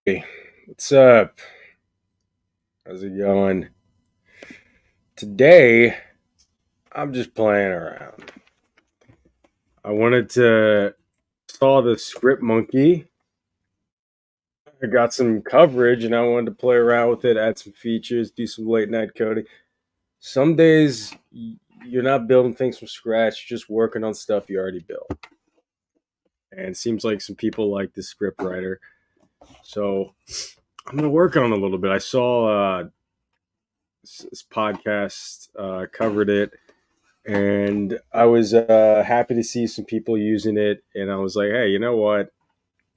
Hey, what's up? How's it going? Today, I'm just playing around. I wanted to saw the script monkey. I got some coverage and I wanted to play around with it, add some features, do some late night coding. Some days you're not building things from scratch, you're just working on stuff you already built. And it seems like some people like the script writer. So I'm gonna work on it a little bit. I saw this podcast covered it, and I was happy to see some people using it. And I was like, hey, you know what?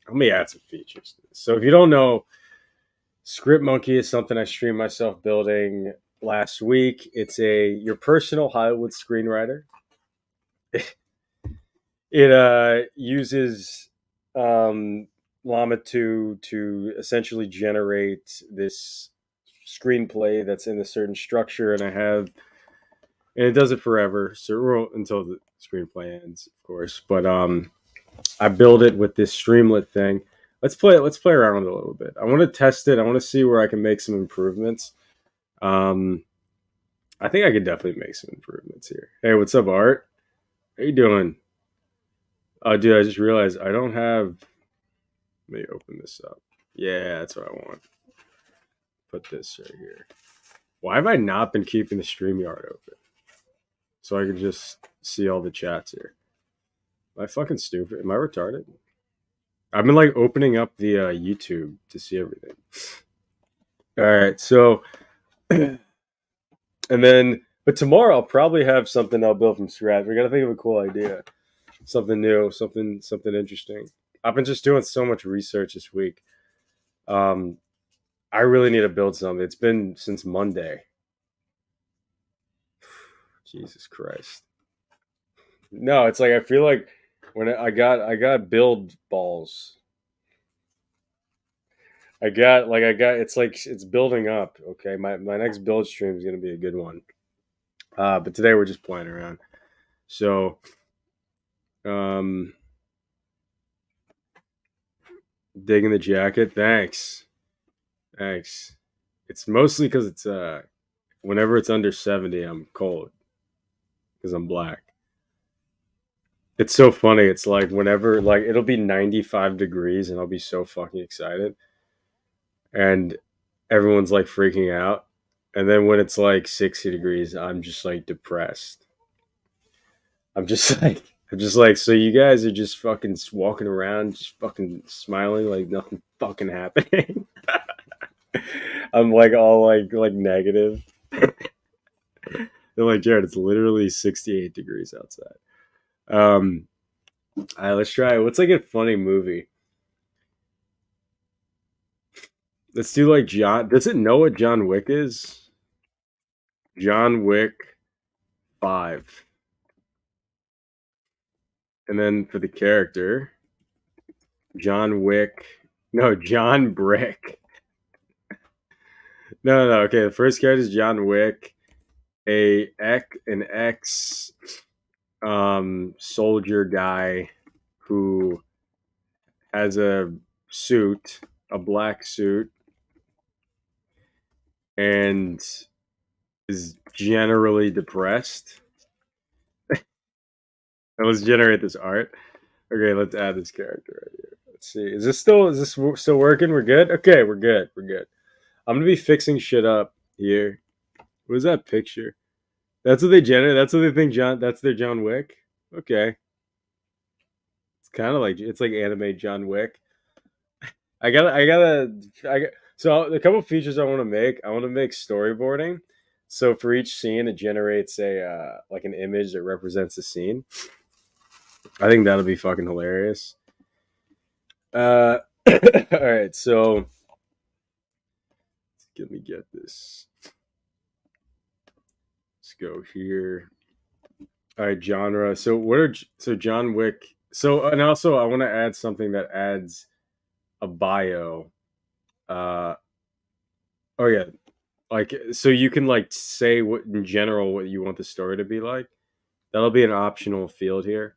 Let me add some features to this. So if you don't know, Script Monkey is something I streamed myself building last week. It's a your personal Hollywood screenwriter. It uses um, Llama 2 to essentially generate this screenplay that's in a certain structure, and it does it forever, so until the screenplay ends, of course. But I build it with this streamlit thing. Let's play around with it a little bit. I want to test it. I want to see where I can make some improvements. Um, I think I could definitely make some improvements here. Hey, what's up, Art? How you doing? Oh, dude, I just realized I don't have. Let me open this up. Yeah, that's what I want. Put this right here. Why have I not been keeping the StreamYard open so I can just see all the chats here? Am I fucking stupid? Am I retarded? I've been like opening up the YouTube to see everything. All right, so and then, but tomorrow I'll probably have something I'll build from scratch. We got to think of a cool idea, something new, something interesting. I've been just doing so much research this week. Um, I really need to build something. It's been since Monday. Jesus Christ. No, it's like I feel like when I got build balls. I got it's like it's building up. Okay, my next build stream is gonna be a good one. But today we're just playing around. So um, digging the jacket. Thanks. It's mostly because it's whenever it's under 70, I'm cold because I'm black. It's so funny. It's like whenever like it'll be 95 degrees and I'll be so fucking excited, and everyone's like freaking out. And then when it's like 60 degrees, I'm just like depressed. I'm just like, so you guys are just fucking walking around, just fucking smiling like nothing fucking happening. I'm like all like negative. They're like, Jared, it's literally 68 degrees outside. Um, all right, let's try it. What's like a funny movie? Let's do like John. Does it know what John Wick is? John Wick 5. And then for the character, John Wick. No, John Brick. No. Okay, the first character is John Wick, an ex soldier guy who has a suit, a black suit, and is generally depressed. And let's generate this art. Okay, let's add this character right here. Let's see. Is this still working? We're good. Okay, we're good. We're good. I'm gonna be fixing shit up here. What is that picture? That's what they generate. That's what they think. John. That's their John Wick. Okay, it's kind of like it's like anime John Wick. I got. So a couple features I want to make. I want to make storyboarding. So for each scene, it generates a like an image that represents the scene. I think that'll be fucking hilarious. Uh, all right. So let me get this. Let's go here. All right, genre. So John Wick. So and also I want to add something that adds a bio. Uh oh yeah, like so you can like say what in general what you want the story to be like. That'll be an optional field here.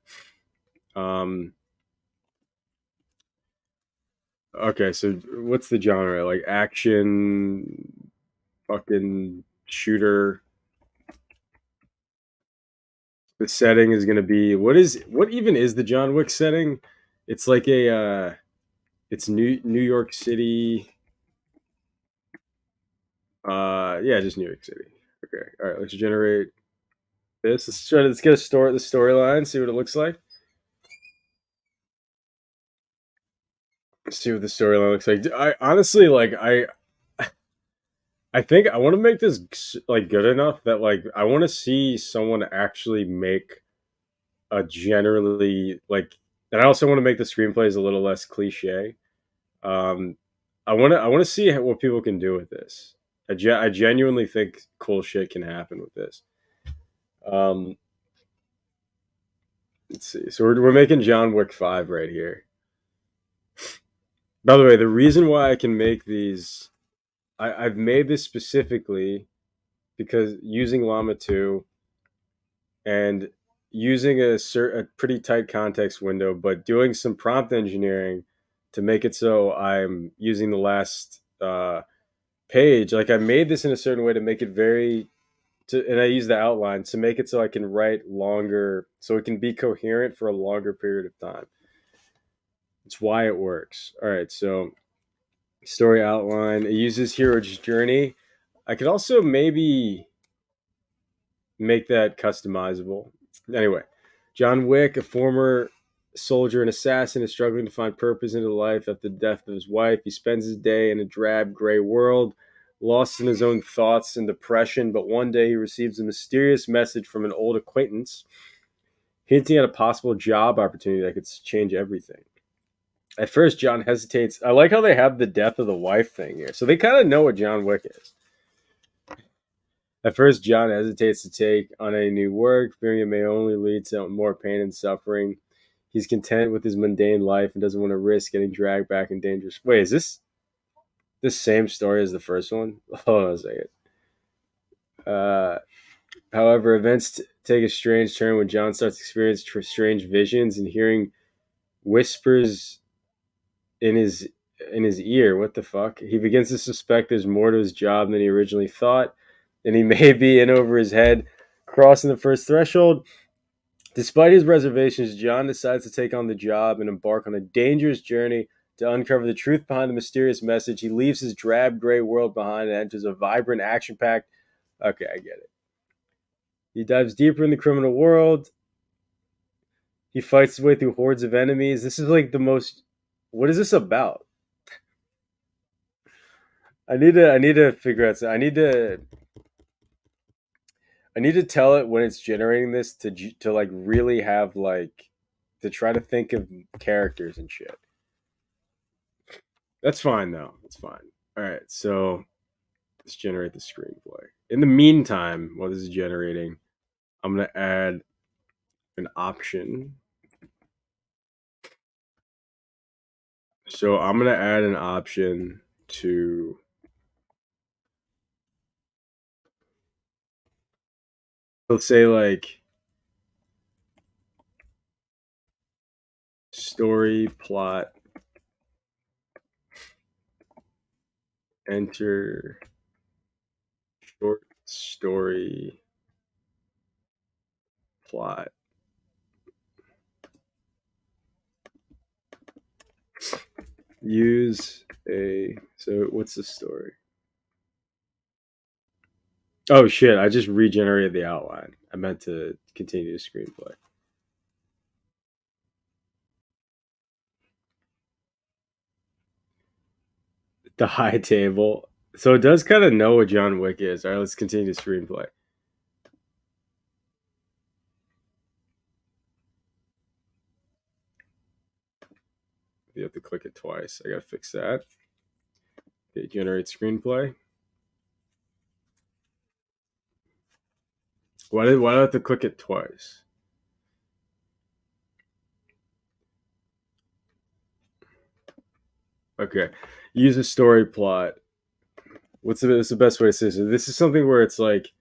Um Okay, so what's the genre? Like action, fucking shooter. The setting is gonna be what even is the John Wick setting? It's like a it's New York City. Yeah, just New York City. Okay, all right. Let's generate this. Let's get a story. The storyline. See what it looks like. See what the storyline looks like. I honestly like. I think I want to make this like good enough that like I want to see someone actually make a generally like, and I also want to make the screenplays a little less cliche. Um, I want to see what people can do with this. I genuinely think cool shit can happen with this. Um, let's see. So we're making John Wick 5 right here. By the way, the reason why I can make these, I've made this specifically because using Llama 2 and using a pretty tight context window, but doing some prompt engineering to make it so I'm using the last page. Like I made this in a certain way to make it and I use the outline to make it so I can write longer, so it can be coherent for a longer period of time. It's why it works. All right, so story outline. It uses hero's journey. I could also maybe make that customizable. Anyway, John Wick, a former soldier and assassin, is struggling to find purpose in his life after the death of his wife. He spends his day in a drab, gray world, lost in his own thoughts and depression. But one day he receives a mysterious message from an old acquaintance, hinting at a possible job opportunity that could change everything. At first, John hesitates. I like how they have the death of the wife thing here. So they kind of know what John Wick is. At first, John hesitates to take on any new work, fearing it may only lead to more pain and suffering. He's content with his mundane life and doesn't want to risk getting dragged back in dangerous. Wait, is this same story as the first one? Hold on a second. Uh, However, events take a strange turn when John starts experiencing strange visions and hearing whispers in his ear. What the fuck? He begins to suspect there's more to his job than he originally thought, and he may be in over his head. Crossing the first threshold, despite his reservations, John decides to take on the job and embark on a dangerous journey to uncover the truth behind the mysterious message. He leaves his drab gray world behind and enters a vibrant, action-packed. Okay, I get it. He dives deeper in the criminal world. He fights his way through hordes of enemies. This is like the most. What is this about? I need to figure out. I need to tell it when it's generating this to like really have like to try to think of characters and shit. That's fine though. It's fine. All right, so let's generate the screenplay. In the meantime, while this is generating, I'm gonna add an option. So I'm gonna add an option to, let's say, like story plot, enter short story plot. Use a, so what's the story? Oh shit! I just regenerated the outline. I meant to continue the screenplay. The high table. So it does kind of know what John Wick is. All right, let's continue the screenplay. You have to click it twice. I gotta fix that. Okay, generate screenplay. Why do I have to click it twice? Okay, use a story plot. What's the best way to say this? This is something where it's like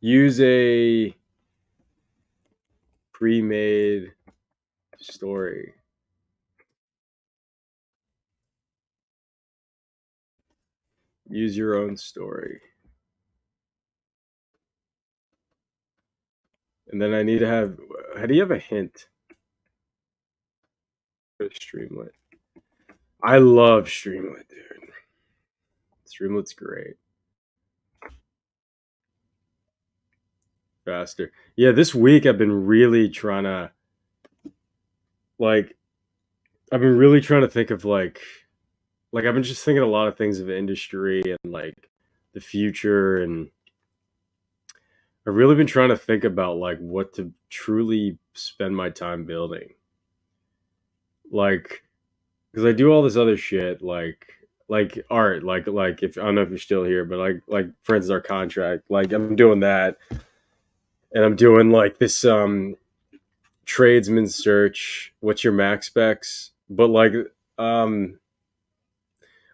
use a pre-made story. Use your own story. And then I need to have. How do you have a hint for Streamlit? I love Streamlit, dude. Streamlit's great. Faster. Yeah, this week I've been really trying to like. I've been really trying to think of like I've been just thinking a lot of things of industry and like the future, and I've really been trying to think about like what to truly spend my time building. Like, because I do all this other shit, like art, like if I don't know if you're still here, but like for instance, our contract, like I'm doing that, and I'm doing like this tradesman search. What's your max specs? But like um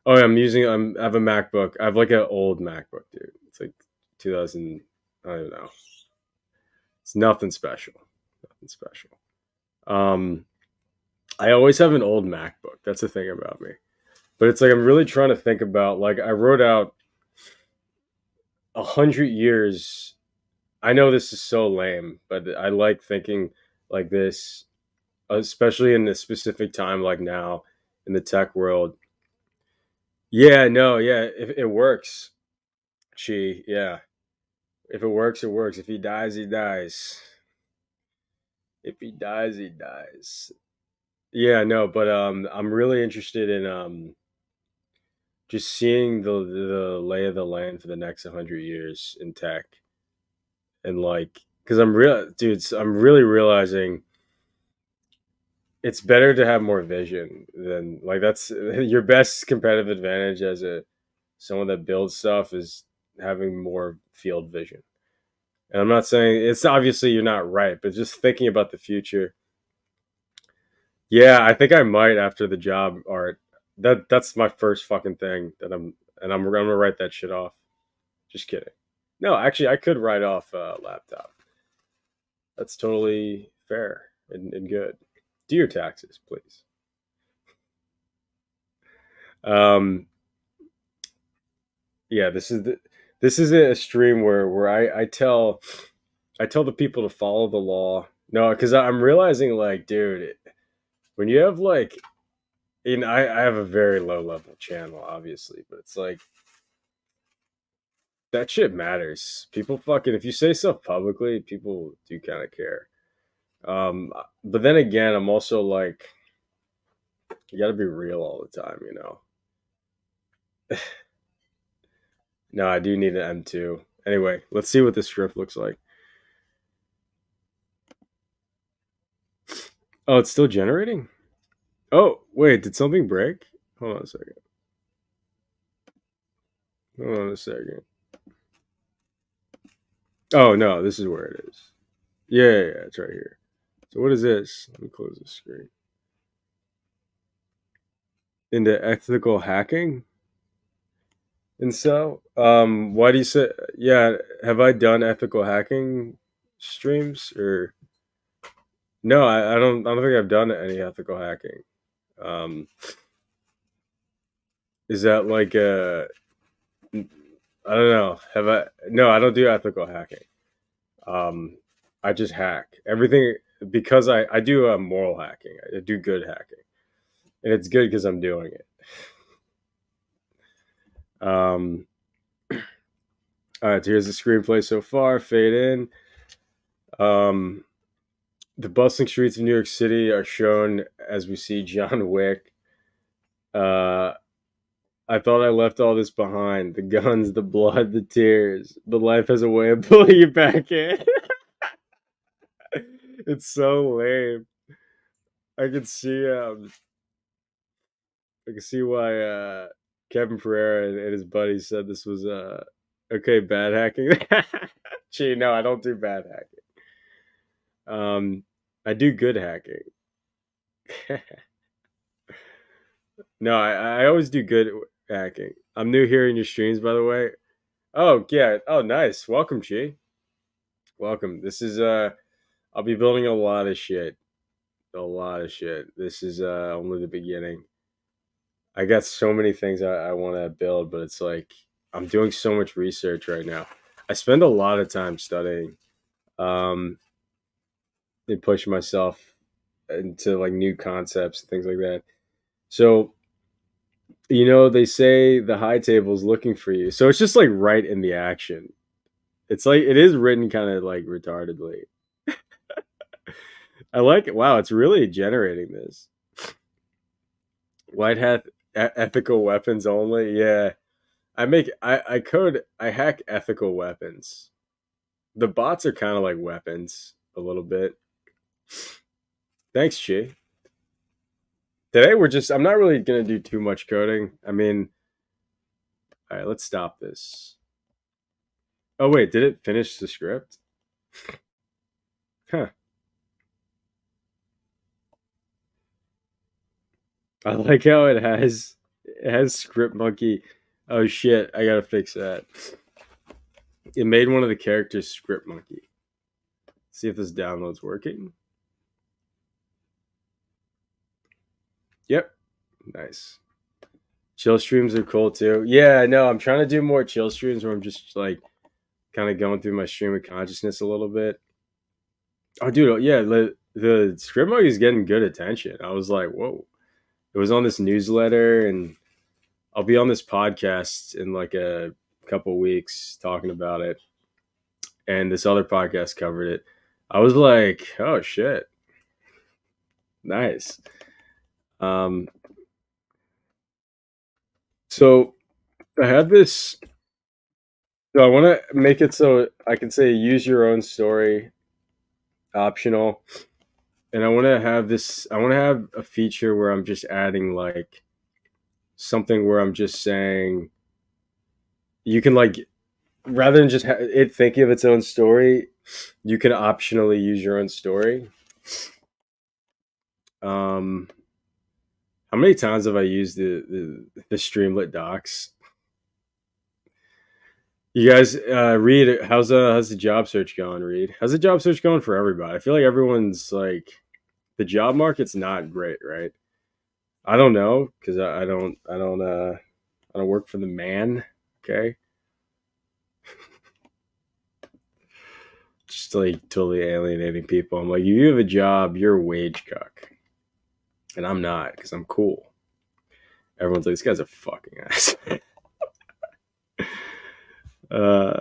oh yeah, I have a MacBook. I have like an old MacBook, dude. It's like 2000. I don't know. It's nothing special. Nothing special. Um, I always have an old MacBook. That's the thing about me. But it's like I'm really trying to think about like I wrote out 100 years. I know this is so lame, but I like thinking like this, especially in this specific time like now in the tech world. Yeah, no, yeah, if it works, yeah. If it works, it works. If he dies, he dies. If he dies, he dies. Yeah, no, but I'm really interested in just seeing the lay of the land for the next 100 years in tech, and like, because I'm really realizing it's better to have more vision than like that's your best competitive advantage as a someone that builds stuff is having more field vision. And I'm not saying it's obviously you're not right, but just thinking about the future. Yeah, I think I might after the job art. That's my first fucking thing that I'm gonna write that shit off. Just kidding. No, actually, I could write off a laptop. That's totally fair and good. Do your taxes, please. Um, yeah, this is a stream where I tell the people to follow the law. No, because I'm realizing like, dude, when you have like, I have a very low level channel, obviously, but it's like that shit matters. People fucking if you say stuff publicly, people do kind of care. But then again, I'm also like, you got to be real all the time, you know. No, I do need an M2. Anyway, let's see what this script looks like. Oh, it's still generating? Oh, wait, did something break? Hold on a second. Hold on a second. Oh, no, this is where it is. Yeah, it's right here. So what is this? Let me close the screen. Into ethical hacking? And so, why do you say, yeah, have I done ethical hacking streams or no, I don't think I've done any ethical hacking. Um, is that like I don't know. Have I? No, I don't do ethical hacking. Um, I just hack everything because I do moral hacking. I do good hacking, and it's good because I'm doing it. Um, all right, so here's the screenplay so far. Fade in. Um, the bustling streets of New York City are shown as we see John Wick. Uh, I thought I left all this behind: the guns, the blood, the tears. But life has a way of pulling you back in. It's so lame. I can see I can see why Kevin Pereira and his buddies said this was okay bad hacking. Gee, no, I don't do bad hacking. I do good hacking. No, I always do good hacking. I'm new here in your streams, by the way. Oh yeah. Oh nice. Welcome, Chi. Welcome. This is I'll be building a lot of shit. A lot of shit. This is only the beginning. I got so many things I want to build, but it's like I'm doing so much research right now. I spend a lot of time studying, um, and push myself into like new concepts and things like that. So, they say the high table is looking for you. So it's just like right in the action. It's like it is written kind of like retardedly. I like it. Wow, it's really generating this. White hat ethical weapons only. Yeah. I hack ethical weapons. The bots are kind of like weapons a little bit. Thanks, Chi. Today I'm not really going to do too much coding. I mean, all right, let's stop this. Oh, wait, did it finish the script? Huh. I like how it has script monkey. Oh shit, I gotta fix that. It made one of the characters script monkey. See if this download's working. Yep. Nice. Chill streams are cool too. Yeah, I know. I'm trying to do more chill streams where I'm just like kind of going through my stream of consciousness a little bit. Oh, dude, yeah, the script monkey is getting good attention. I was like, whoa. It was on this newsletter, and I'll be on this podcast in like a couple weeks talking about it. And this other podcast covered it. I was like, oh shit, nice. Um, so I had this. So I want to make it so I can say use your own story, optional, and I want to have this. I want to have a feature where I'm just adding like something where I'm just saying you can like rather than just it thinking of its own story, you can optionally use your own story. Um, how many times have I used the Streamlit docs? You guys, Reed, how's the job search going, Reed? How's the job search going for everybody? I feel like everyone's like the job market's not great, right? I don't know because I don't work for the man. Okay, just like totally alienating people. I'm like, you have a job, you're a wage cuck, and I'm not because I'm cool. Everyone's like, this guy's a fucking ass. uh,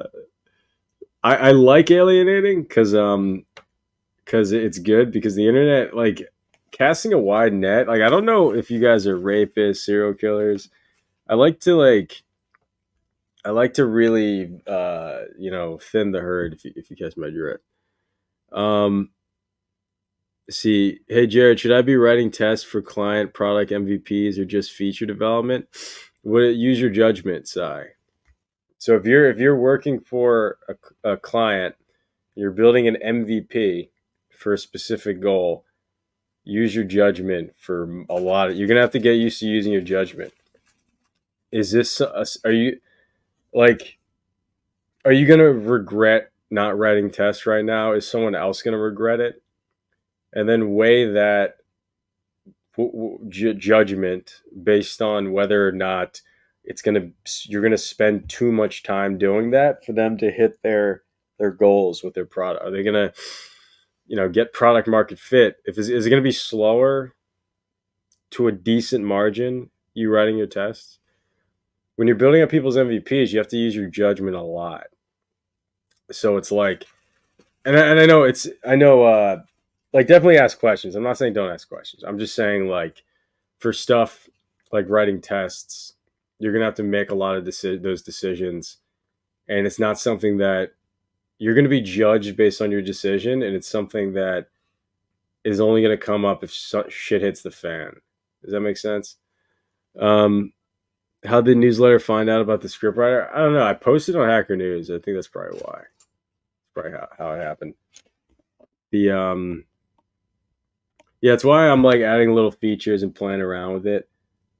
I like alienating because it's good because the internet like casting a wide net. Like I don't know if you guys are rapists, serial killers. I like to like I like to really thin the herd if you catch my drift. Um, see, hey Jared, should I be writing tests for client product MVPs or just feature development? Would it use your judgment, Sai? So if you're working for a client, you're building an MVP for a specific goal. Use your judgment for a lot of. You're gonna have to get used to using your judgment. Is this? Are you like? Are you gonna regret not writing tests right now? Is someone else gonna regret it? And then weigh that judgment based on whether or not you're gonna spend too much time doing that for them to hit their goals with their product. Are they gonna get product market fit? Is it gonna be slower to a decent margin you writing your tests? When you're building up people's MVPs, you have to use your judgment a lot. So it's like, and I know, like definitely ask questions. I'm not saying don't ask questions. I'm just saying like for stuff like writing tests, you're gonna have to make a lot of those decisions, and it's not something that you're gonna be judged based on your decision, and it's something that is only gonna come up if shit hits the fan. Does that make sense? Um, how did the newsletter find out about the scriptwriter? I don't know. I posted on Hacker News. I think that's probably why. That's probably how it happened. The Yeah, it's why I'm like adding little features and playing around with it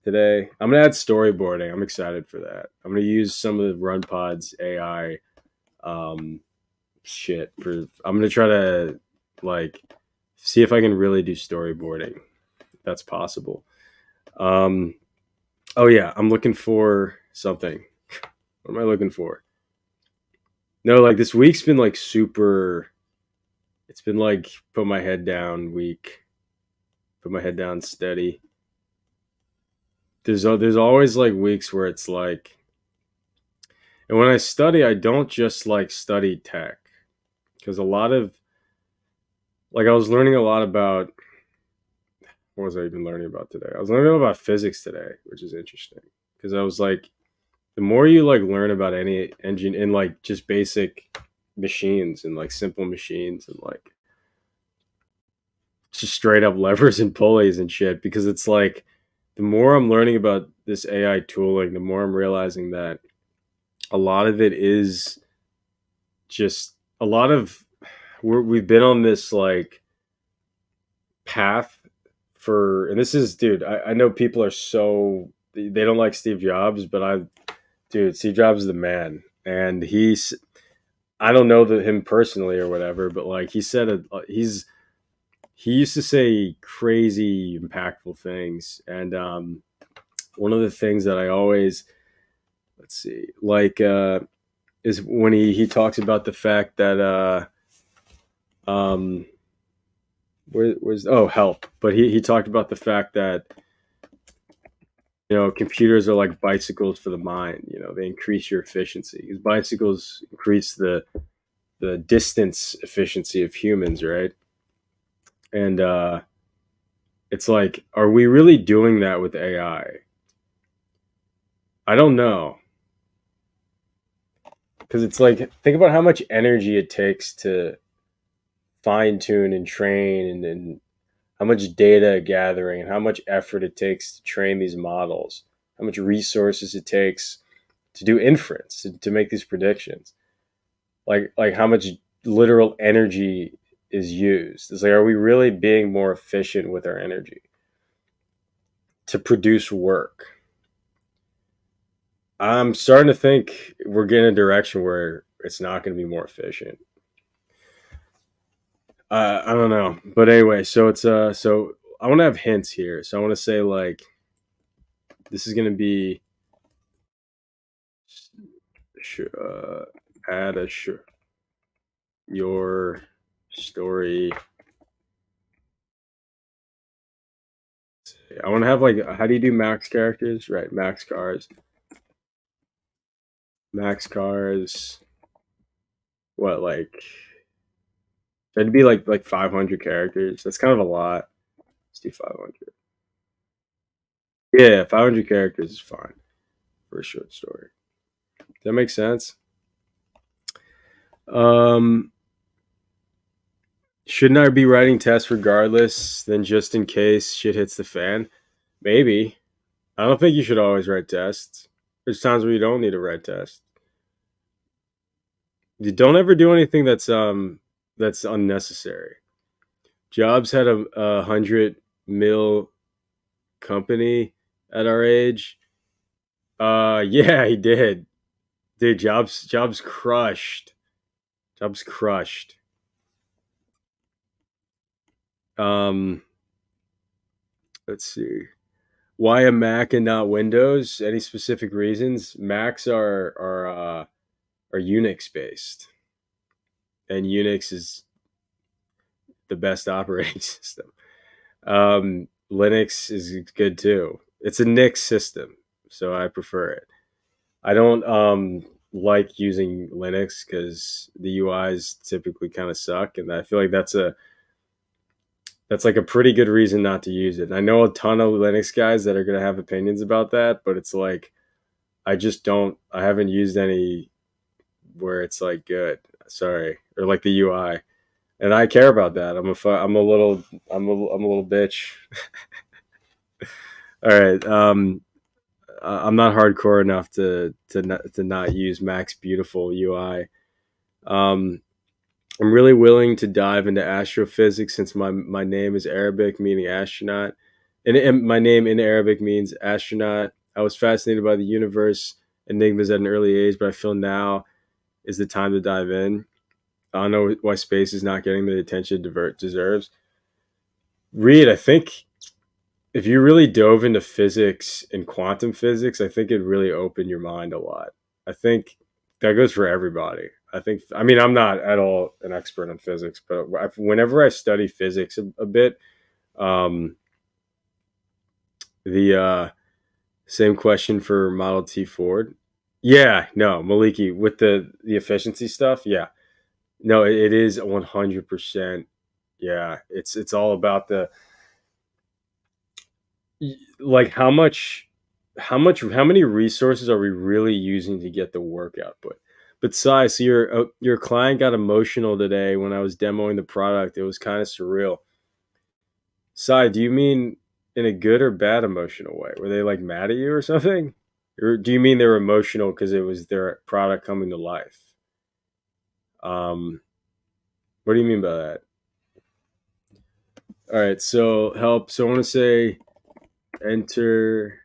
today. I'm gonna add storyboarding. I'm excited for that. I'm gonna use some of the RunPod's AI shit for. I'm gonna try to like see if I can really do storyboarding. If that's possible. Um, oh yeah, I'm looking for something. What am I looking for? No, like this week's been like super. It's been like put my head down week. Put my head down steady. There's always like weeks where it's like, and when I study, I don't just like study tech because a lot of like I was learning a lot about what was I even learning about today? I was learning about physics today, which is interesting because I was like, the more you like learn about any engine in like just basic machines and like simple machines and like just straight up levers and pulleys and shit, because it's like the more I'm learning about this AI tooling, the more I'm realizing that a lot of it is just a lot of we've been on this like path for, and this is, dude, I know people are so they don't like Steve Jobs, but dude, Steve Jobs is the man, and I don't know him personally or whatever, but like he said, he used to say crazy impactful things, and one of the things that I always let's see like is when he talks about the fact that um where's oh help, but he talked about the fact that computers are like bicycles for the mind. They increase your efficiency because bicycles increase the distance efficiency of humans, right? And it's like, are we really doing that with AI? I don't know, because it's like, think about how much energy it takes to fine tune and train, and how much data gathering and how much effort it takes to train these models, how much resources it takes to do inference, to make these predictions, like how much literal energy is used. It's like, are we really being more efficient with our energy to produce work? I'm starting to think we're getting a direction where it's not going to be more efficient. I don't know, but anyway, so it's so I want to have hints here. So I want to say like this is going to be add your story. I want to have like, how do you do max characters? Right, max cars. What, like it'd be like 500 characters. That's kind of a lot. Let's do 500. Yeah, 500 characters is fine for a short story. Does that make sense? Um, shouldn't I be writing tests regardless, then just in case shit hits the fan? Maybe. I don't think you should always write tests. There's times where you don't need to write tests. You don't ever do anything that's unnecessary. Jobs had a 100 mil company at our age. Yeah, he did. Dude, Jobs crushed. Jobs crushed. Um, let's see. Why a Mac and not Windows? Any specific reasons? Macs are Unix based, and Unix is the best operating system. Linux is good too. It's a Nix system, so I prefer it. I don't like using Linux because the UIs typically kind of suck, and I feel like that's like a pretty good reason not to use it. And I know a ton of Linux guys that are going to have opinions about that, but it's like I just don't. I haven't used any where it's like good. Sorry, or like the UI, and I care about that. I'm a little bitch. All right. I'm not hardcore enough to not use Mac's beautiful UI. Um, I'm really willing to dive into astrophysics since my name is Arabic, meaning astronaut, and my name in Arabic means astronaut. I was fascinated by the universe enigmas at an early age, but I feel now is the time to dive in. I don't know why space is not getting the attention it deserves. Reed, I think if you really dove into physics and quantum physics, I think it'd really open your mind a lot. I think that goes for everybody. I mean, I'm not at all an expert on physics, but whenever I study physics a bit, um, the same question for Model T Ford. Yeah, no, Maliki with the efficiency stuff. Yeah, no, it is 100%. Yeah, it's all about the like how many resources are we really using to get the work output. But Sai, so your client got emotional today when I was demoing the product. It was kind of surreal. Sai, do you mean in a good or bad emotional way? Were they like mad at you or something, or do you mean they were emotional because it was their product coming to life? What do you mean by that? All right, so help. So I want to say enter,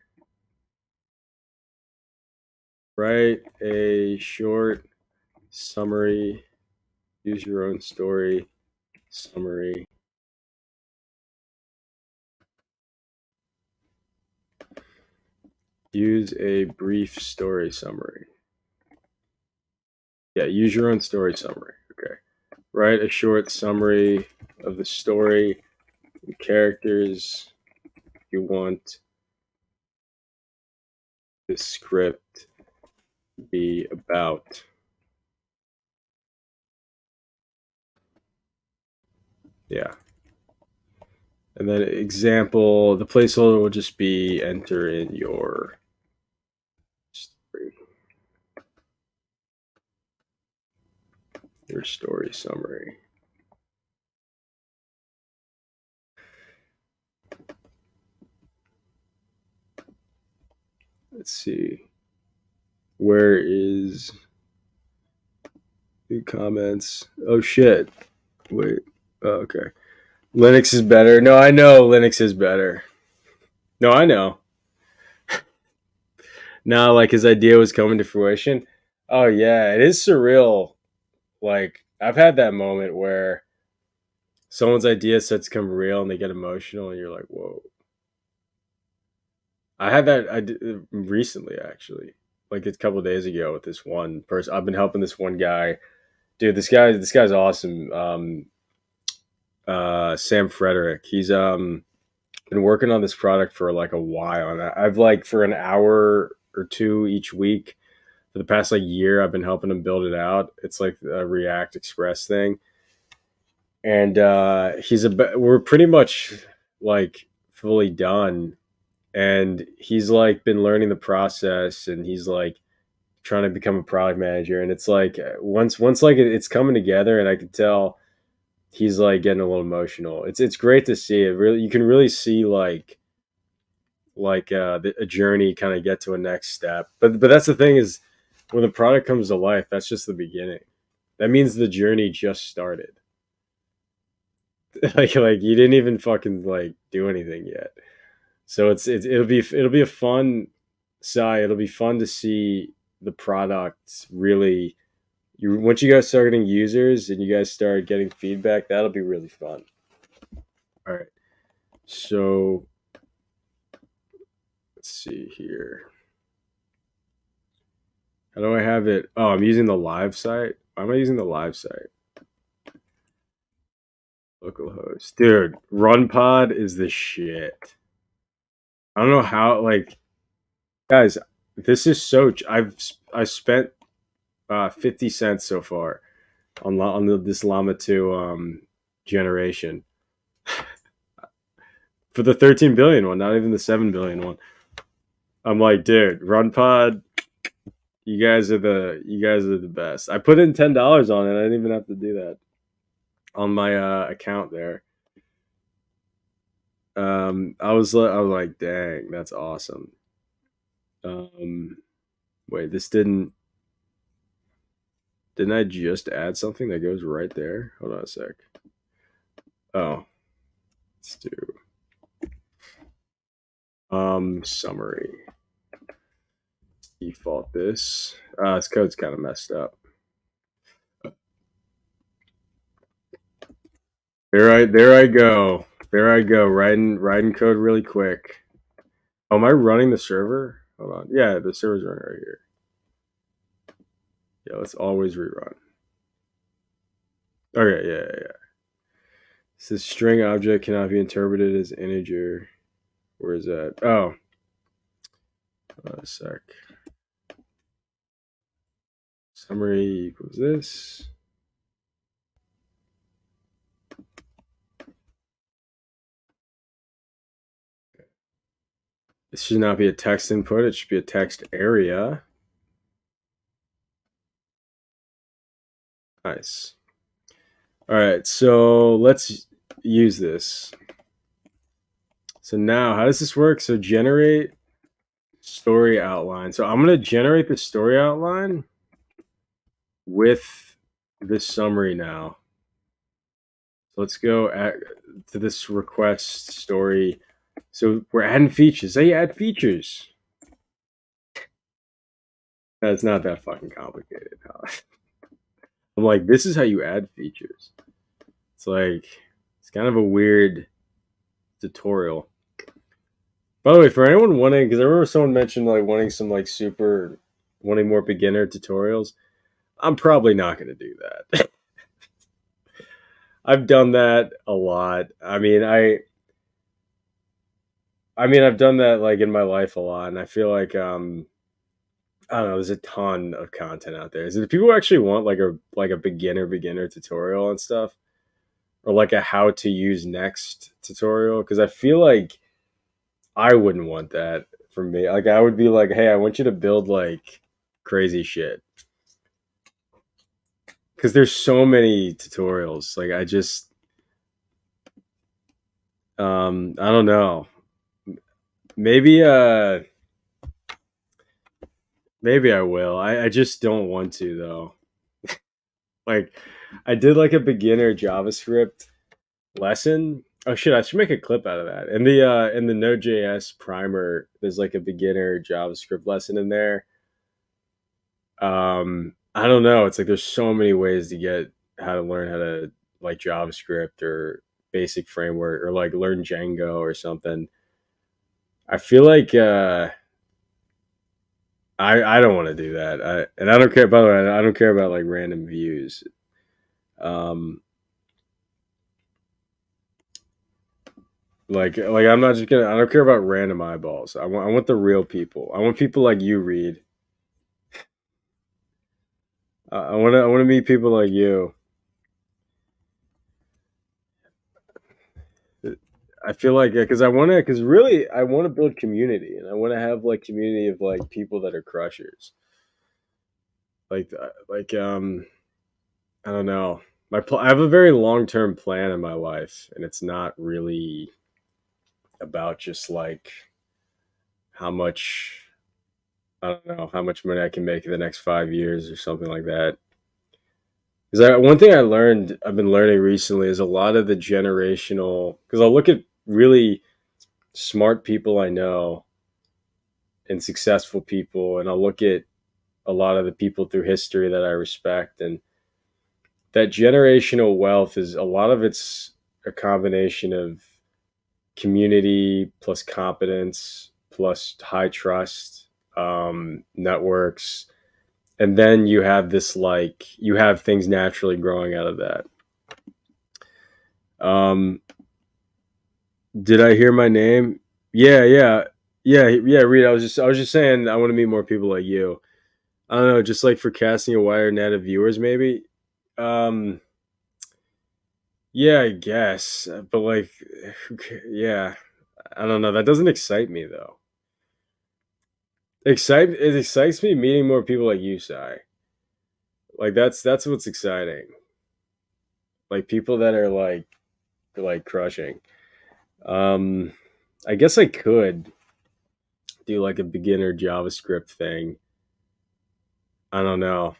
write a short summary, use your own story summary. Use a brief story summary. Yeah, use your own story summary. Okay. Write a short summary of the story, the characters you want the script be about. Yeah. And then example, the placeholder will just be enter in your story, your story summary. Let's see. Where is the comments? Oh shit. Wait. Oh, okay. Linux is better. No, I know Linux is better. No, I know. Now, like his idea was coming to fruition. Oh yeah, it is surreal. Like I've had that moment where someone's idea starts to come real and they get emotional, and you're like, whoa. I had that I did recently actually, like a couple of days ago with this one person. I've been helping this one guy. Dude, this guy's awesome. Sam Frederick. He's been working on this product for like a while, and I've like for an hour or two each week for the past like year, I've been helping him build it out. It's like a React Express thing, and we're pretty much like fully done. And he's like been learning the process, and he's like trying to become a product manager. And it's like once like it's coming together, and I can tell he's like getting a little emotional. It's great to see it. Really, you can really see a journey kind of get to a next step. But that's the thing is when the product comes to life, that's just the beginning. That means the journey just started. like you didn't even fucking like do anything yet. So it'll be a fun side. It'll be fun to see the product really. You once you guys start getting users and you guys start getting feedback, that'll be really fun. All right. So let's see here. How do I have it? Oh, I'm using the live site. Why am I using the live site? Localhost. Dude, RunPod is the shit. I don't know how, like, guys, this is so. I spent 50 cents so far this Llama 2 generation for the 13 billion one, not even the 7 billion one. I'm like, dude, RunPod, you guys are the best. I put in $10 on it. I didn't even have to do that on my account there. I was like, dang, that's awesome. Wait, this didn't I just add something that goes right there? Hold on a sec. Oh, let's do summary. Default this. This code's kind of messed up. There I go. Writing code really quick. Oh, am I running the server? Hold on. Yeah, the server's running right here. Yeah, let's always rerun. Okay, yeah. So string object cannot be interpreted as integer. Where is that? Oh, a sec. Summary equals this. This should not be a text input. It should be a text area. Nice. All right, so let's use this. So now, how does this work? So generate story outline. So I'm going to generate the story outline with this summary now. So let's go to this request story. So we're adding features. Hey, add features. That's not that fucking complicated. I'm like, this is how you add features. It's like, it's kind of a weird tutorial. By the way, for anyone wanting, because I remember someone mentioned like wanting some like wanting more beginner tutorials. I'm probably not going to do that. I've done that a lot. I've done that like in my life a lot, and I feel like I don't know. There's a ton of content out there. Is it people who actually want like a beginner tutorial and stuff, or like a how to use next tutorial? Because I feel like I wouldn't want that from me. Like I would be like, hey, I want you to build like crazy shit. Because there's so many tutorials. Like I don't know. Maybe maybe I will. I just don't want to though. Like I did like a beginner JavaScript lesson. Oh shit, I should make a clip out of that. In the Node.js primer, there's like a beginner JavaScript lesson in there. I don't know. It's like there's so many ways to get how to learn how to like JavaScript or basic framework or like learn Django or something. I feel like I don't want to do that. And I don't care. By the way, I don't care about like random views. Um, like I'm not just gonna. I don't care about random eyeballs. I want the real people. I want people like you, Reed. I want to meet people like you. I feel like because I want to build community and I want to have like community of like people that are crushers. Like I don't know. I have a very long term plan in my life, and it's not really about just like how much I don't know how much money I can make in the next 5 years or something like that. Because one thing I've been learning recently is a lot of the generational. Because I'll look at really smart people I know and successful people, and I'll look at a lot of the people through history that I respect, and that generational wealth is a lot of it's a combination of community plus competence plus high trust networks, and then you have this like you have things naturally growing out of that. um did I hear my name? Yeah, Reed. I was just saying I want to meet more people like you. I don't know, just like for casting a wider net of viewers maybe. um yeah, I guess, but like yeah, I don't know, that doesn't excite me though. It excites me meeting more people like you, Sai. Like that's what's exciting. Like people that are like crushing. Um, I guess I could do like a beginner JavaScript thing. I don't know,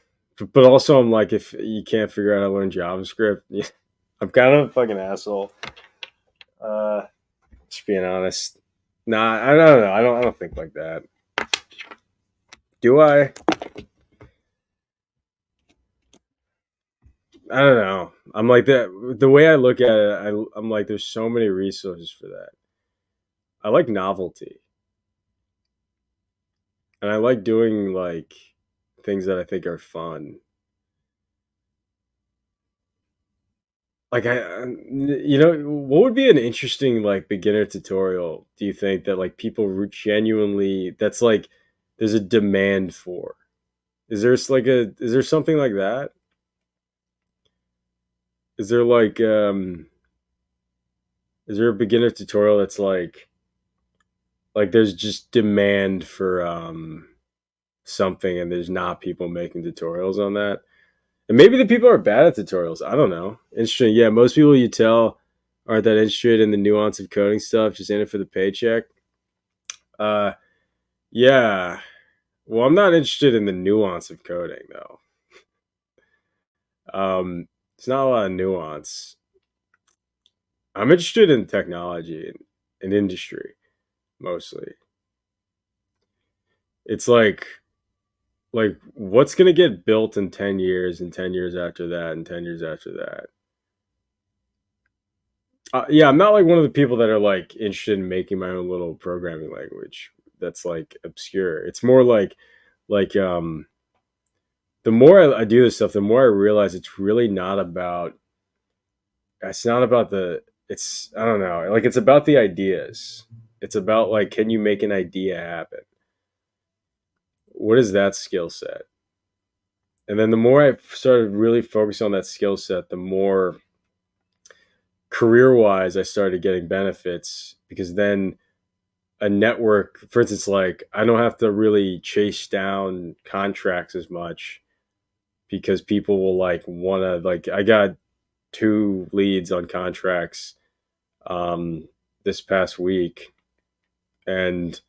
but also I'm like, if you can't figure out how to learn JavaScript, yeah, I'm kind of a fucking asshole. Uh, just being honest. Nah, I don't know. I don't think like that. Do I? I don't know. I'm like the way I look at it, I'm like there's so many resources for that. I like novelty, and I like doing like things that I think are fun. Like what would be an interesting like beginner tutorial? Do you think that like people genuinely that's like there's a demand for? Is there something like that? Is there like is there a beginner tutorial that's like there's just demand for something and there's not people making tutorials on that? And maybe the people are bad at tutorials. I don't know. Interesting. Yeah, most people you tell aren't that interested in the nuance of coding stuff, just in it for the paycheck. Uh yeah. Well, I'm not interested in the nuance of coding though. It's not a lot of nuance. I'm interested in technology and industry mostly. It's like what's going to get built in 10 years and 10 years after that and 10 years after that. Yeah, I'm not like one of the people that are like interested in making my own little programming language that's like obscure. It's more like the more I do this stuff, the more I realize it's really not about it's not about the it's I don't know, like it's about the ideas. It's about like can you make an idea happen? What is that skill set? And then the more I started really focusing on that skill set, the more career wise I started getting benefits because then a network, for instance, like I don't have to really chase down contracts as much because people will like want to like I got two leads on contracts this past week and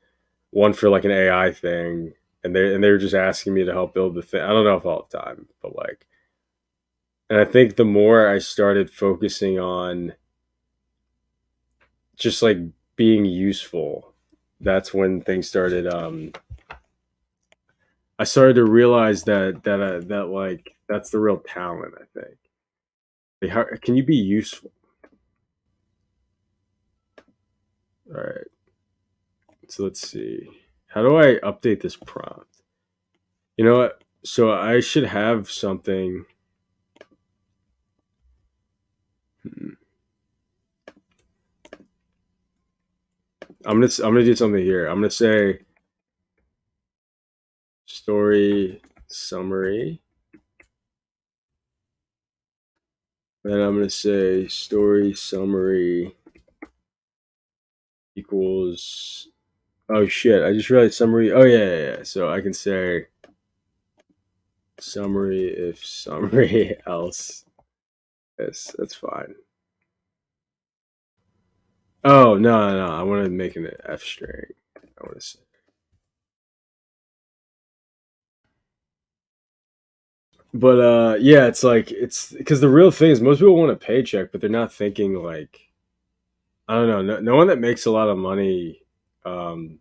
one for like an AI thing and they were just asking me to help build the thing. I don't know if I'll have time, but like and I think the more I started focusing on just like being useful, that's when things started I started to realize that like that's the real talent, I think. Like, how can you be useful? All right. So let's see. How do I update this prompt? You know what? So I should have something. hmm, I'm gonna do something here. I'm gonna say story summary. Then I'm gonna say story summary equals. Oh shit! I just realized summary. Oh yeah. So I can say summary if summary else. Yes, that's fine. Oh no! I want to make an F string. I want to say. But yeah, it's like it's because the real thing is most people want a paycheck, but they're not thinking like I don't know. No one that makes a lot of money, um,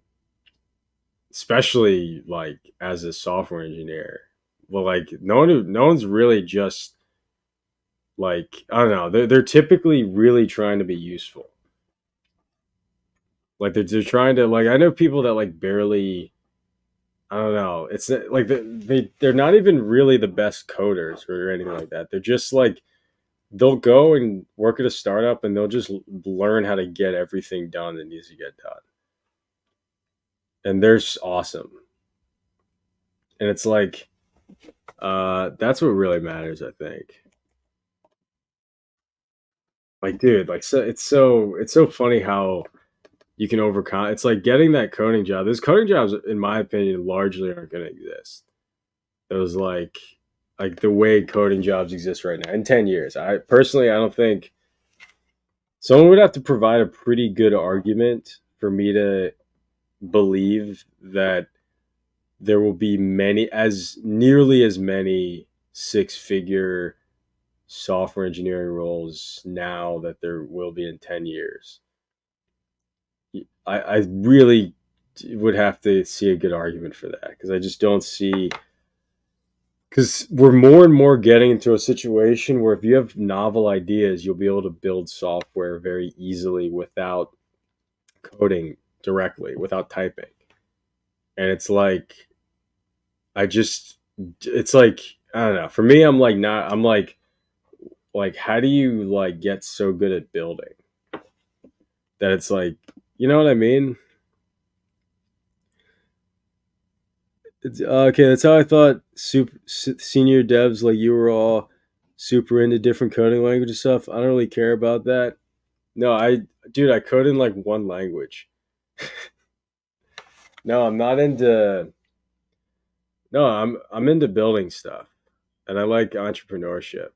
especially like as a software engineer, well, like no one's really just like I don't know. They're typically really trying to be useful. Like they're trying to like I know people that like barely I don't know. It's like they're not even really the best coders or anything like that. They're just like they'll go and work at a startup and they'll just learn how to get everything done that needs to get done. And they're awesome. And it's like that's what really matters, I think. Like dude, like it's so funny how you can overcome it's like getting that coding job. Those coding jobs in my opinion largely aren't going to exist. Those like the way coding jobs exist right now in 10 years. I personally I don't think someone would have to provide a pretty good argument for me to believe that there will be many as nearly as many six-figure software engineering roles now that there will be in 10 years. I really would have to see a good argument for that because I just don't see because we're more and more getting into a situation where if you have novel ideas, you'll be able to build software very easily without coding directly, without typing. And it's like, I just, it's like, I don't know. For me, I'm like, not, I'm like, how do you like get so good at building that it's like, you know what I mean? It's, okay, that's how I thought. Senior devs like you were all super into different coding language and stuff. I don't really care about that. No, dude, I code in like one language. No, I'm not into. No, I'm into building stuff, and I like entrepreneurship.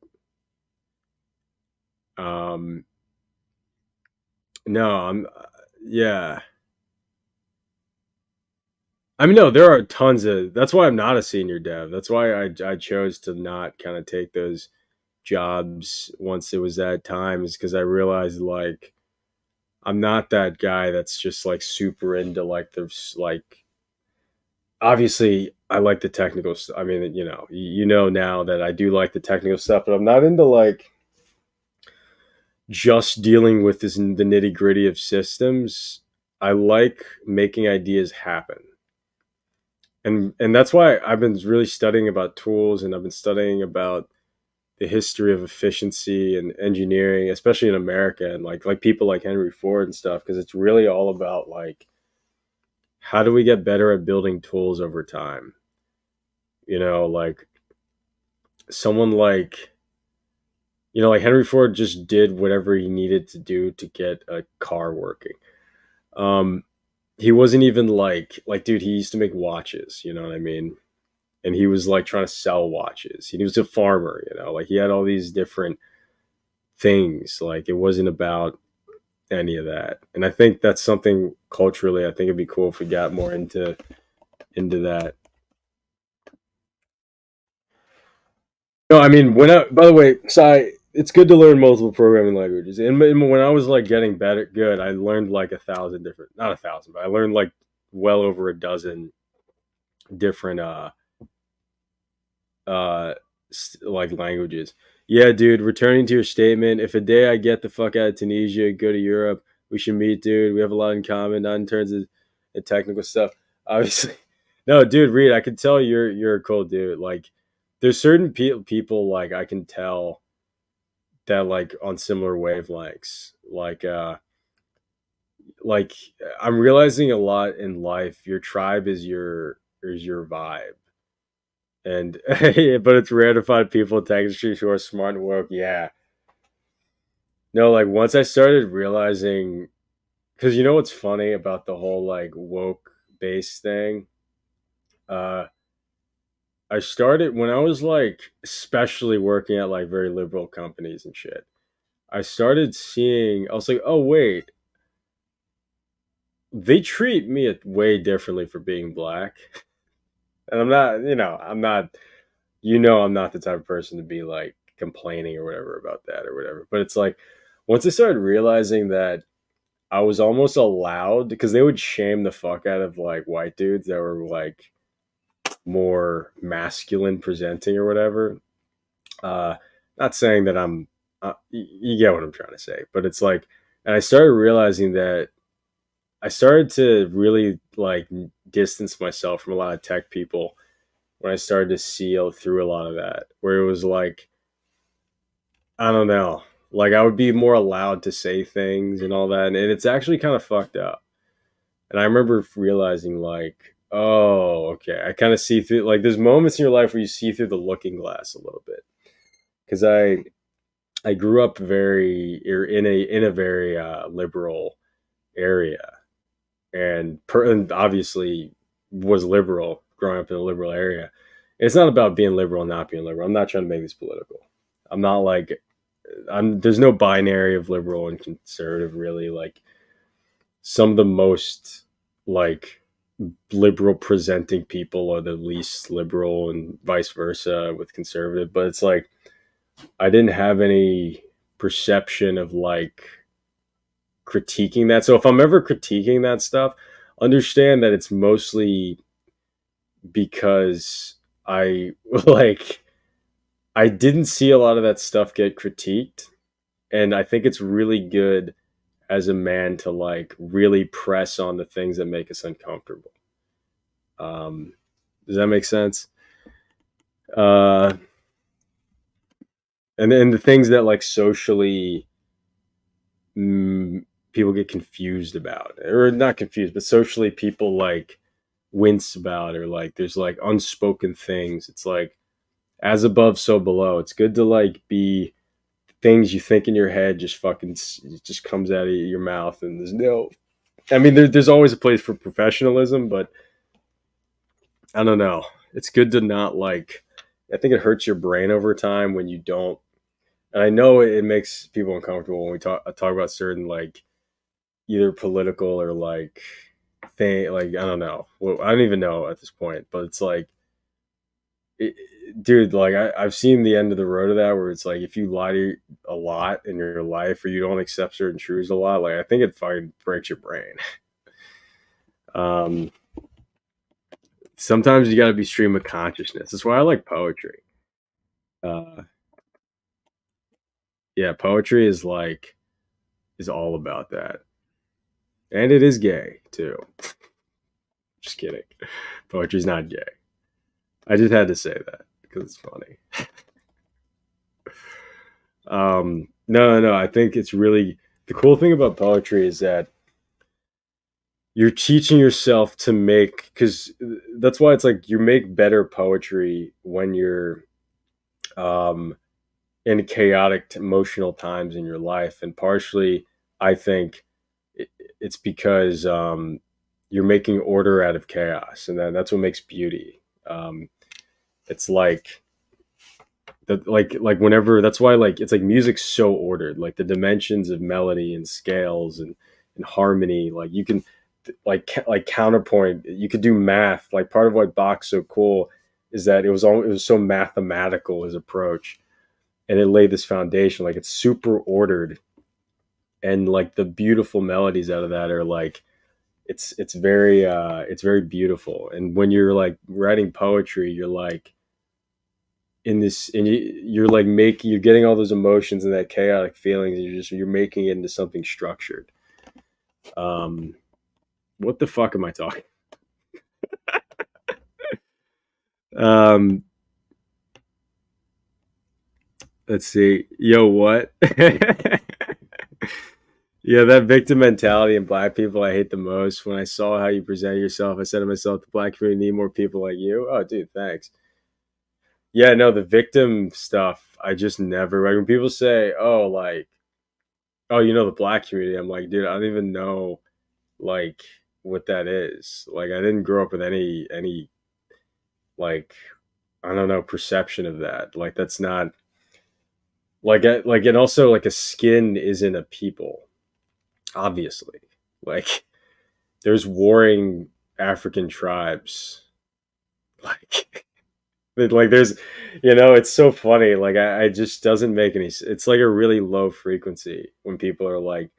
Um, no, yeah. I mean, no, there are tons of. That's why I'm not a senior dev. That's why I chose to not kind of take those jobs once it was that time, is because I realized like I'm not that guy that's just like super into like the like. Obviously, I like the technical stuff. I mean, you know now that I do like the technical stuff, but I'm not into like just dealing with this the nitty gritty of systems. I like making ideas happen, and that's why I've been really studying about tools, and I've been studying about the history of efficiency and engineering, especially in America, and like people like Henry Ford and stuff, because it's really all about like how do we get better at building tools over time. Like someone like like Henry Ford just did whatever he needed to do to get a car working. Um, he wasn't even like dude, he used to make watches. You know what I mean? And he was like trying to sell watches. He was a farmer. Like he had all these different things. Like it wasn't about any of that. And I think that's something culturally. I think it'd be cool if we got more into that. No, I mean when I. By the way, Sai, it's good to learn multiple programming languages. And when I was like getting better, good, I learned like a thousand different, not a thousand, but I learned like well over a dozen different uh like languages. Yeah, dude, returning to your statement, if a day I get the fuck out of Tunisia, go to Europe, we should meet, dude. We have a lot in common, not in terms of the technical stuff. Obviously. No, dude, Reed, I can tell you're a cool dude. Like there's certain people like I can tell that like on similar wavelengths. Like I'm realizing a lot in life, your tribe is your vibe. And but it's rare to find people in Texas who are smart and woke. Yeah. No, like once I started realizing, because you know what's funny about the whole like woke base thing. Uh, I started when I was like, especially working at like very liberal companies and shit. I started seeing. I was like, oh wait, they treat me way differently for being black, and I'm not. I'm not. I'm not the type of person to be like complaining or whatever about that or whatever. But it's like once I started realizing that I was almost allowed, because they would shame the fuck out of like white dudes that were like more masculine presenting or whatever. Uh, Not saying that I'm, you get what I'm trying to say, but it's like, and I started realizing that I started to really like distance myself from a lot of tech people when I started to see through a lot of that, where it was like, I don't know, like I would be more allowed to say things and all that, and it's actually kind of fucked up. And I remember realizing like, oh, okay, I kind of see through, like there's moments in your life where you see through the looking glass a little bit. Because I grew up in a very liberal area, and obviously was liberal growing up in a liberal area. It's not about being liberal and not being liberal. I'm not trying to make this political. I'm not like there's no binary of liberal and conservative really. Like some of the most like liberal presenting people are the least liberal and vice versa with conservative. But it's like I didn't have any perception of like critiquing that. So if I'm ever critiquing that stuff, understand that it's mostly because I like I didn't see a lot of that stuff get critiqued, and I think it's really good as a man to like really press on the things that make us uncomfortable. Um, does that make sense? Uh, and then the things that like socially mm, people get confused about, or not confused, but socially people like wince about, or like there's like unspoken things. It's like as above, so below. It's good to like be things you think in your head just fucking it just comes out of your mouth, and there's no. I mean, there's always a place for professionalism, but I don't know. It's good to not like. I think it hurts your brain over time when you don't. And I know it makes people uncomfortable when we talk about certain like either political or like thing. Like I don't know. Well, I don't even know at this point. But it's like, it, dude. Like I've seen the end of the road of that, where it's like if you lie to a lot in your life, or you don't accept certain truths a lot, like I think it fucking breaks your brain. Um, Sometimes you got to be stream of consciousness. That's why I like poetry. Uh, yeah, poetry is like is all about that, and it is gay too. Just kidding. Poetry's not gay. I just had to say that because it's funny. No, no, no. I think it's really the cool thing about poetry is that you're teaching yourself to make, because that's why it's like you make better poetry when you're um, in chaotic emotional times in your life, and partially I think it's because you're making order out of chaos, and that's what makes beauty. It's like that, like whenever, that's why like it's like music's so ordered, like the dimensions of melody and scales and harmony, like you can like counterpoint, you could do math. Like part of what Bach's so cool is that it was so mathematical, his approach, and it laid this foundation, like it's super ordered, and like the beautiful melodies out of that are like it's very beautiful. And when you're like writing poetry, you're like in this, and you're like making, you're getting all those emotions and that chaotic feelings, and you're making it into something structured. um what the fuck am I talking? um let's see, yo, what? Yeah, that victim mentality in black people I hate the most. When I saw how you presented yourself, I said to myself, the black community need more people like you. Oh dude, thanks. Yeah, no, the victim stuff, I just never, like when people say, oh, like, oh, you know, the black community, I'm like, dude, I don't even know like what that is. Like I didn't grow up with any like, I don't know, perception of that. Like that's not like, and also like a skin isn't a people, obviously. Like there's warring African tribes. Like like there's, you know, it's so funny. Like I just doesn't make any. It's like a really low frequency when people are like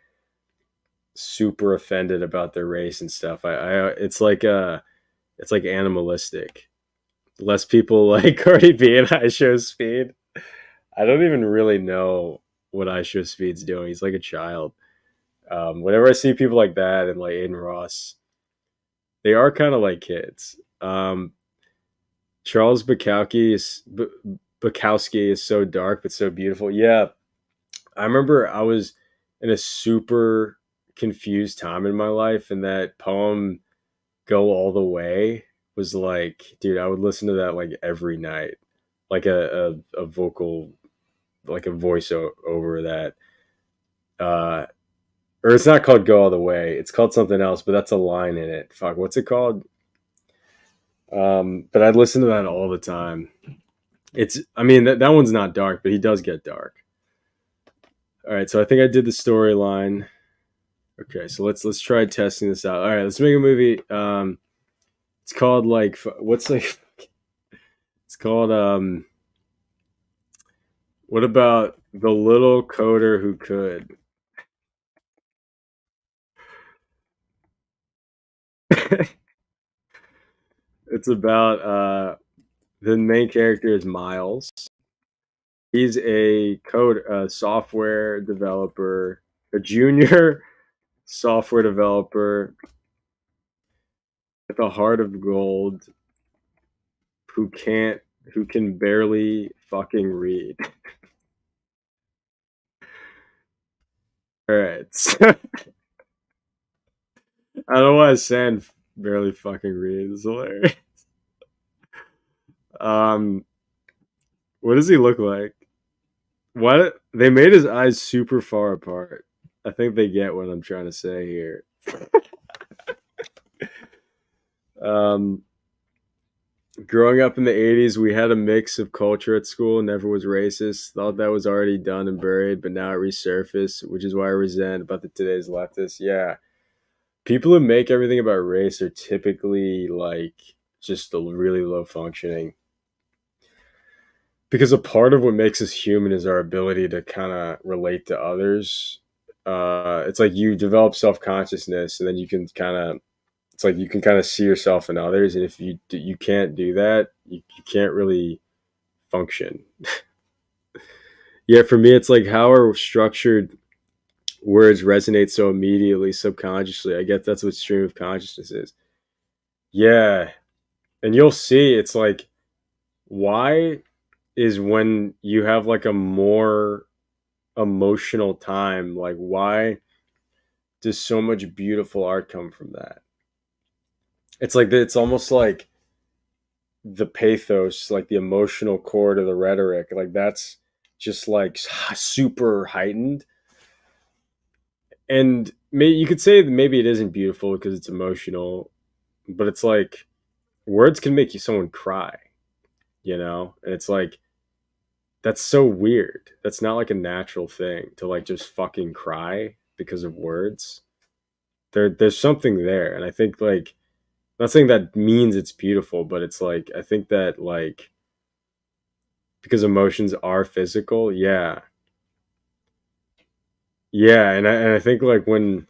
super offended about their race and stuff. I it's like animalistic. Less people like Cardi B and I Show Speed. I don't even really know what I Show Speed's doing. He's like a child. Whenever I see people like that and like Aiden Ross, they are kind of like kids. Charles Bukowski is so dark but so beautiful. Yeah, I remember I was in a super confused time in my life, and that poem "Go All the Way" was like, dude, I would listen to that like every night, like a vocal, like a voice over that. Uh, or it's not called "Go All the Way"; it's called something else, but that's a line in it. Fuck, what's it called? But I'd listen to that all the time. It's, I mean, that one's not dark, but he does get dark. All right, so I think I did the storyline. Okay, so let's try testing this out. All right, let's make a movie. It's called like, what's like, it's called what about the little coder who could? It's about The main character is Miles. He's a software developer, a junior software developer with a heart of gold who can't who can barely fucking read. All right. So, I don't know why Sand barely fucking read. It's hilarious. Um, what does he look like? What they made his eyes super far apart. I think they get what I'm trying to say here. Um, growing up in the 80s, we had a mix of culture at school. Never was racist. Thought that was already done and buried, but now it resurfaced, which is why I resent about the today's leftists. Yeah. People who make everything about race are typically like just a really low functioning. Because a part of what makes us human is our ability to kind of relate to others. It's like you develop self consciousness, and then you can kind of it's like you can kind of see yourself in others, and if you can't do that, you can't really function. Yeah, for me, it's like how are structured words resonate so immediately, subconsciously. I guess that's what stream of consciousness is. Yeah, and you'll see, it's like why is when you have like a more emotional time, like why does so much beautiful art come from that? It's like it's almost like the pathos, like the emotional core to the rhetoric, like that's just like super heightened. And you could say that maybe it isn't beautiful because it's emotional, but it's like words can make you someone cry, and it's like that's so weird. That's not like a natural thing to like just fucking cry because of words. There's something there, and I think like not saying that means it's beautiful, but it's like I think that like because emotions are physical, yeah, yeah, and I think like when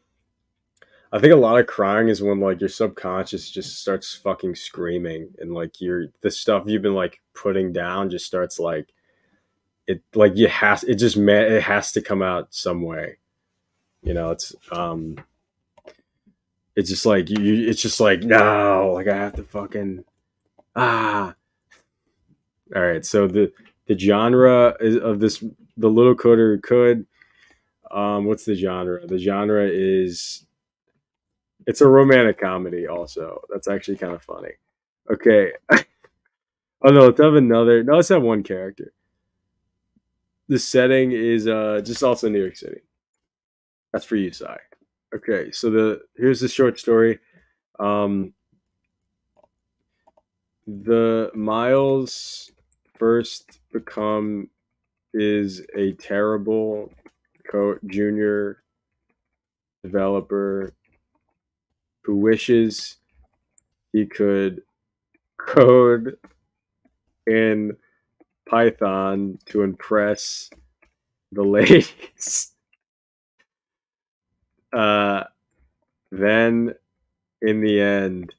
I think a lot of crying is when like your subconscious just starts fucking screaming, and like the stuff you've been like putting down just starts like it has to come out some way. It's just like it's just like no, like I have to fucking ah. All right, so the genre of this, the little coder could, what's the genre? The genre is it's a romantic comedy. Also, that's actually kind of funny. Okay. Oh no, let's have another. No, let's have one character. The setting is just also New York City. That's for you, Sai. Okay, so here's the short story. Um, the Miles first become is a terrible junior developer who wishes he could code in Python to impress the ladies. Uh, then, in the end,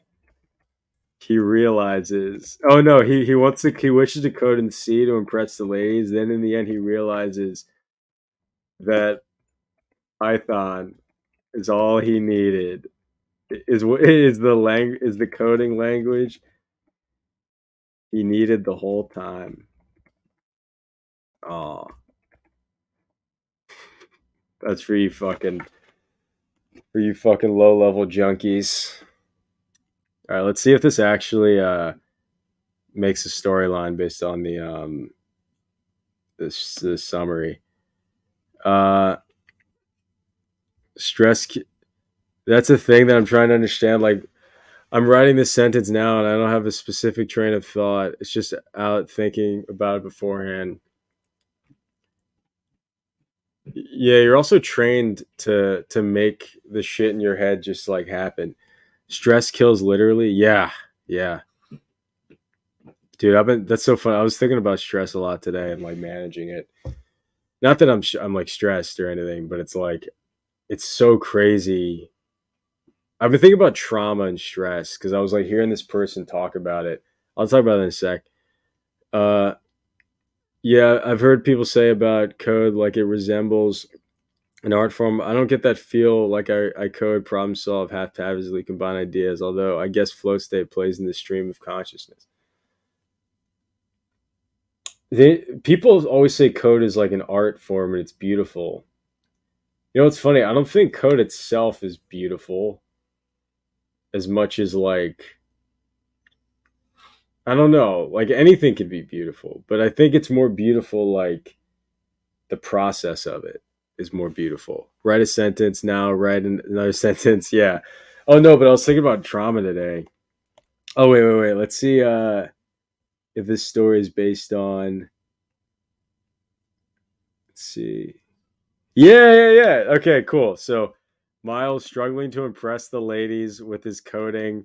he realizes. Oh no, he wishes to code in C to impress the ladies. Then, in the end, he realizes that Python is all he needed. Is the coding language he needed the whole time. Oh, that's for you fucking low level junkies. All right, let's see if this actually makes a storyline based on this summary. Uh, stress. That's a thing that I'm trying to understand. Like I'm writing this sentence now, and I don't have a specific train of thought. It's just out thinking about it beforehand. Yeah, you're also trained to make the shit in your head just like happen. Stress kills literally. Yeah, yeah, dude. That's so fun. I was thinking about stress a lot today and like managing it. Not that I'm like stressed or anything, but it's like it's so crazy. I've been thinking about trauma and stress because I was like hearing this person talk about it. I'll talk about it in a sec. Uh, yeah, I've heard people say about code like it resembles an art form. I don't get that feel like I code, problem solve, haphazardly combine ideas, although I guess flow state plays in the stream of consciousness. People always say code is like an art form and it's beautiful. You know, it's funny. I don't think code itself is beautiful as much as like, I don't know, like anything can be beautiful, but I think it's more beautiful like the process of it is more beautiful. Write a sentence now, write another sentence. Yeah. Oh no, but I was thinking about drama today. Oh wait. Let's see if this story is based on, let's see. Yeah. Okay, cool. So Miles struggling to impress the ladies with his coding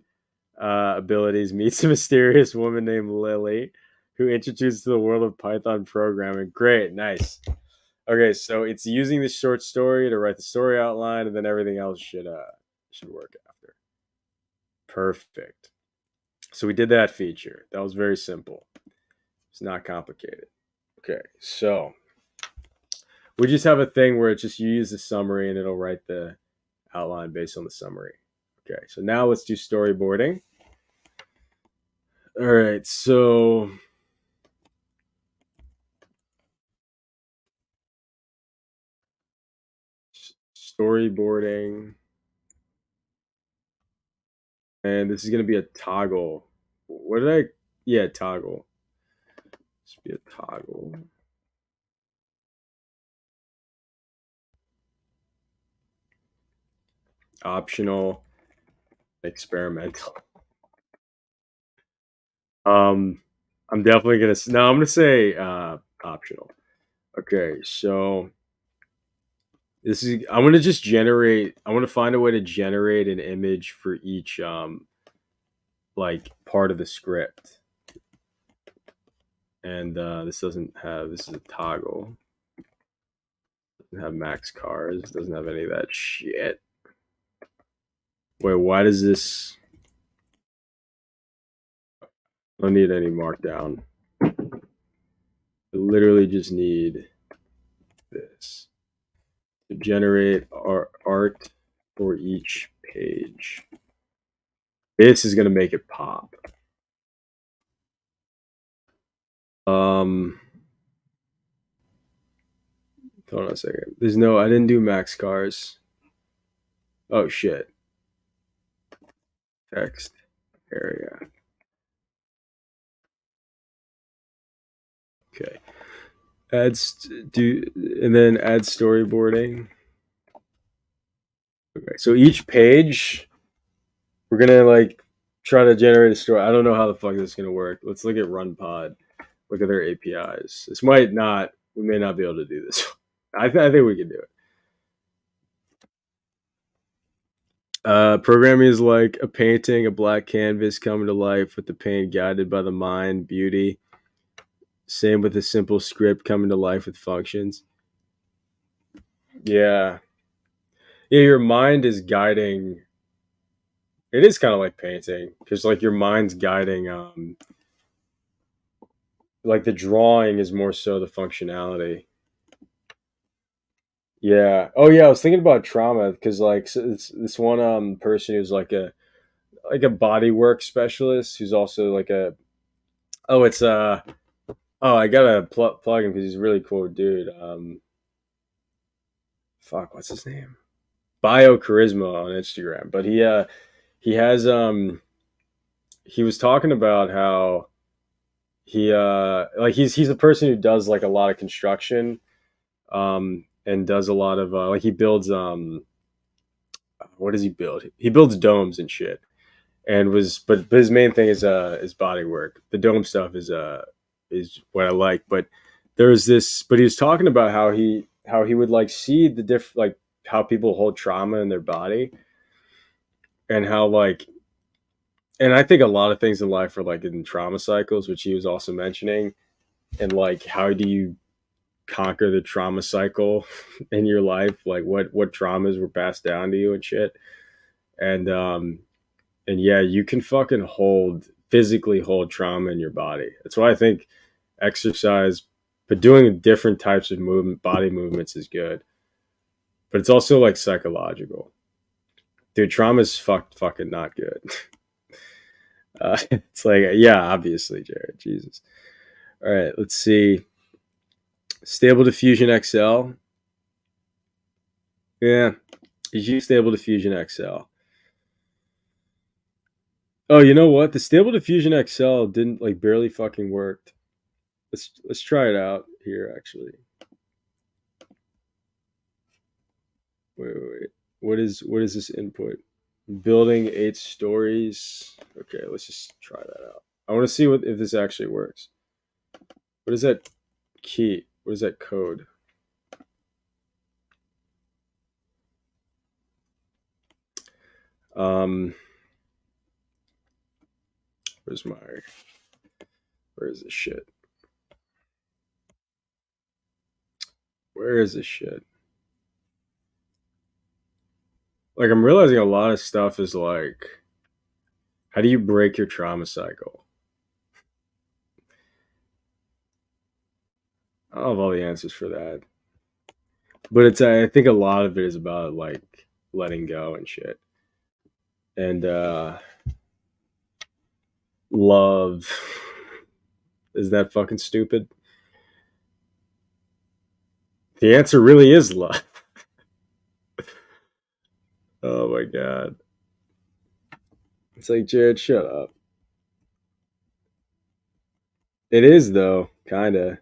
abilities meets a mysterious woman named Lily, who introduces to the world of Python programming. Great, nice. Okay, so it's using this short story to write the story outline, and then everything else should work after. Perfect. So we did that feature. That was very simple. It's not complicated. Okay, so we just have a thing where it's just you use the summary and it'll write the outline based on the summary. Okay, so now let's do storyboarding. All right, so storyboarding, and this is going to be a toggle. What did I? Yeah, toggle. This be a toggle. Optional, experimental. Um, I'm definitely gonna. No, I'm gonna say optional. Okay, so this is. I want to just generate. I want to find a way to generate an image for each like part of the script. And this doesn't have. This is a toggle. Doesn't have max cars. Doesn't have any of that shit. Wait, why does this? I don't need any markdown. I literally just need this to generate our art for each page. This is gonna make it pop. Um, hold on a second. There's no. I didn't do max cars. Oh shit. Text area. Okay. Do and then add storyboarding. Okay. So each page, we're gonna like try to generate a story. I don't know how the fuck this is gonna work. Let's look at RunPod. Look at their APIs. This might not. We may not be able to do this. I think we can do it. Programming is like a painting, a black canvas coming to life with the paint guided by the mind, beauty. Same with a simple script coming to life with functions. Yeah. Yeah, your mind is guiding. It is kind of like painting because like your mind's guiding like the drawing is more so the functionality. Yeah. Oh yeah, I was thinking about trauma because like it's this one person who's like a body work specialist who's also like a oh it's oh I gotta plug him because he's a really cool dude. Fuck, what's his name? Bio Charisma on Instagram. But he has he was talking about how he like he's a person who does like a lot of construction and does a lot of like he builds what does he build? He builds domes and shit. And was but his main thing is body work. The dome stuff is what I like. But there's this but he was talking about how he would like see the like how people hold trauma in their body and how like and I think a lot of things in life are like in trauma cycles, which he was also mentioning. And like how do you conquer the trauma cycle in your life? Like what traumas were passed down to you and shit. And and yeah, you can fucking hold physically hold trauma in your body. That's why I think exercise, but doing different types of movement, body movements is good. But it's also like psychological. Dude, trauma's fucking not good. It's like, yeah, obviously, Jared. Jesus. All right, let's see. Stable Diffusion XL. Yeah, you use Stable Diffusion XL. Oh, you know what? The Stable Diffusion XL didn't like barely fucking worked. Let's try it out here. Actually, wait. What is this input? Building 8 stories. Okay, let's just try that out. I want to see what if this actually works. What is that key? What is that code? Um, where's my? Where is this shit? Where is this shit? Like, I'm realizing a lot of stuff is like, how do you break your trauma cycle? I don't have all the answers for that, but it's I think a lot of it is about like letting go and shit, and love. Is that fucking stupid? The answer really is love. Oh my god. It's like, Jared, shut up. It is though, kinda.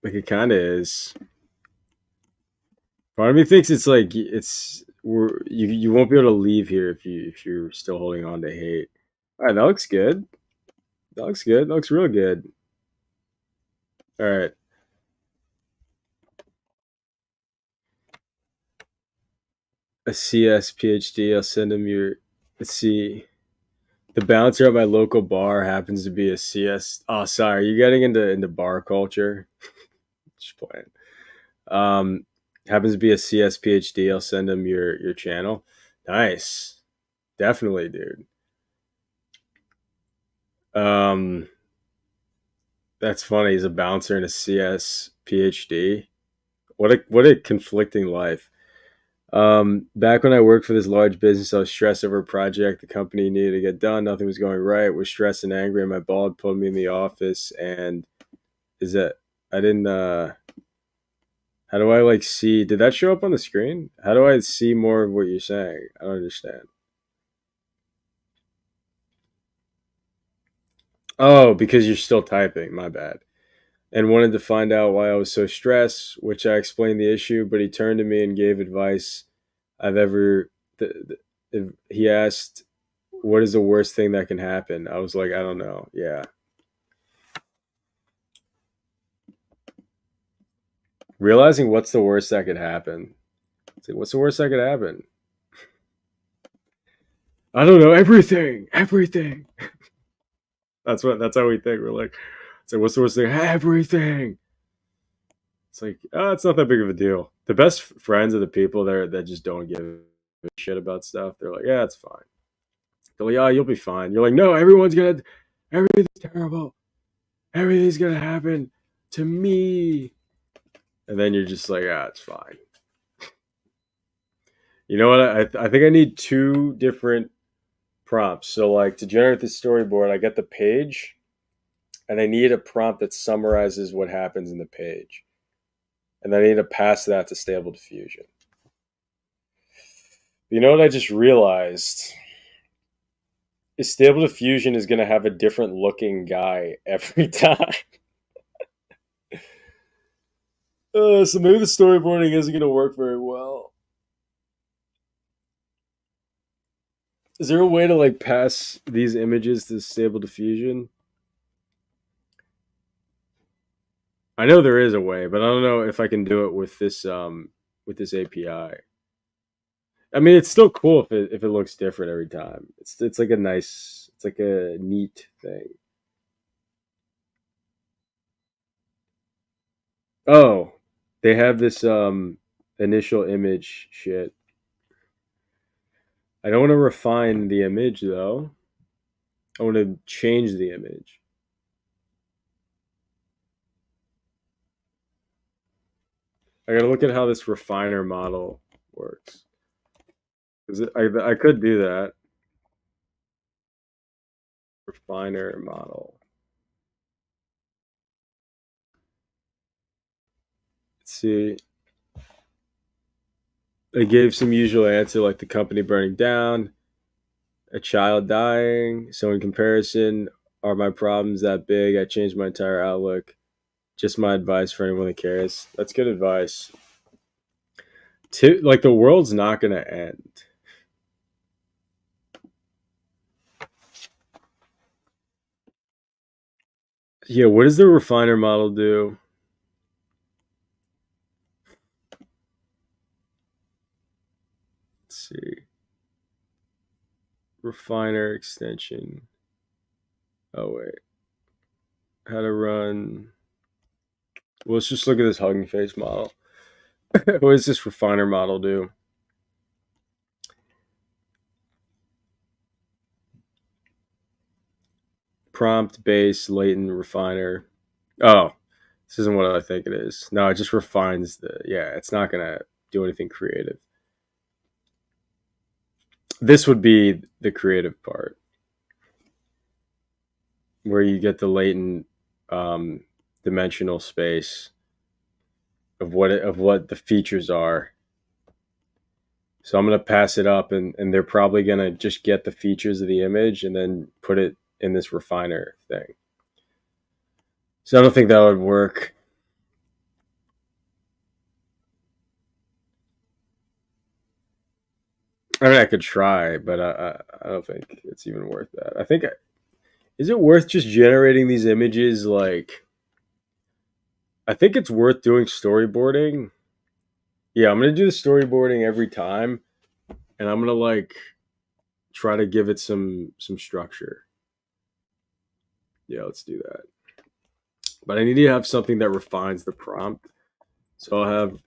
Like it kinda is. Part of me thinks it's like you won't be able to leave here if you're still holding on to hate. Alright, that looks good. That looks good. That looks real good. Alright. A CS PhD, I'll send him your let's see. The bouncer at my local bar happens to be a CS. Oh, sorry, you getting into bar culture? Just playing. Um, happens to be a CS PhD. I'll send him your channel. Nice, definitely, dude. Um, that's funny. He's a bouncer and a CS PhD. What a conflicting life. Back when I worked for this large business, I was stressed over a project the company needed to get done. Nothing was going right. Was stressed and angry, and my boss pulled me in the office. And is that I didn't? How do I like see? Did that show up on the screen? How do I see more of what you're saying? I don't understand. Oh, because you're still typing. My bad. And wanted to find out why I was so stressed, which I explained the issue. But he turned to me and gave advice I've ever. He asked, "What is the worst thing that can happen?" I was like, "I don't know." Yeah, realizing what's the worst that could happen. It's like, what's the worst that could happen? I don't know. Everything. Everything. That's how we think. We're like, it's like, what's the worst thing? Everything. It's like, oh, it's not that big of a deal. The best friends are the people that just don't give a shit about stuff. They're like, yeah, it's fine. They're like, yeah, you'll be fine. You're like, no, everything's terrible. Everything's gonna happen to me. And then you're just like, ah, it's fine. You know what? I think I need two different prompts. So like to generate the storyboard, I get the page, and I need a prompt that summarizes what happens in the page, and then I need to pass that to Stable Diffusion. You know what I just realized? Is Stable Diffusion is going to have a different looking guy every time. So maybe the storyboarding isn't going to work very well. Is there a way to like pass these images to Stable Diffusion? I know there is a way, but I don't know if I can do it with this API. I mean, it's still cool if it looks different every time. It's like a nice, it's like a neat thing. Oh, they have this initial image shit. I don't want to refine the image though. I want to change the image. I got to look at how this refiner model works. I could do that. Refiner model. Let's see. I gave some usual answer like the company burning down, a child dying. So in comparison, are my problems that big? I changed my entire outlook. Just my advice for anyone that cares. That's good advice. Like the world's not gonna end. Yeah, what does the refiner model do? Let's see. Refiner extension. Oh wait. How to run. Well, let's just look at this Hugging Face model. What does this refiner model do? Prompt, base, latent, refiner. Oh, this isn't what I think it is. No, it just refines the. Yeah, it's not gonna do anything creative. This would be the creative part, where you get the latent dimensional space of what the features are. So I'm gonna pass it up, and they're probably gonna just get the features of the image and then put it in this refiner thing. So I don't think that would work. I mean, I could try, but I don't think it's even worth that. I think is it worth just generating these images? Like, I think it's worth doing storyboarding. Yeah, I'm gonna do the storyboarding every time, and I'm gonna like try to give it some structure. Yeah, let's do that. But I need to have something that refines the prompt. So I'll have.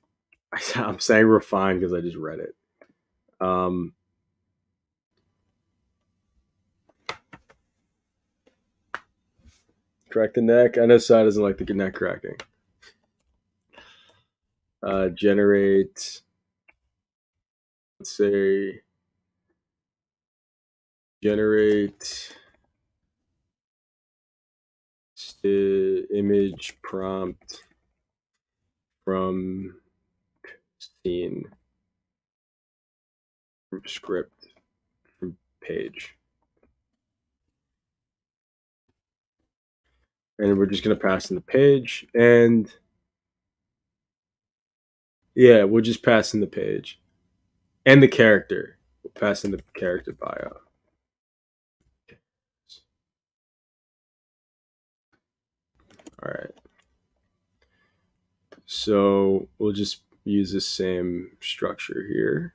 I'm saying refine because I just read it. Um, Crack the neck. I know Sai doesn't like the neck cracking. Generate. Let's say generate image prompt from scene, from script, from page. And we're just going to pass in the page. And yeah, we'll just pass in the page. And the character. We'll pass in the character bio. All right. So we'll just use the same structure here.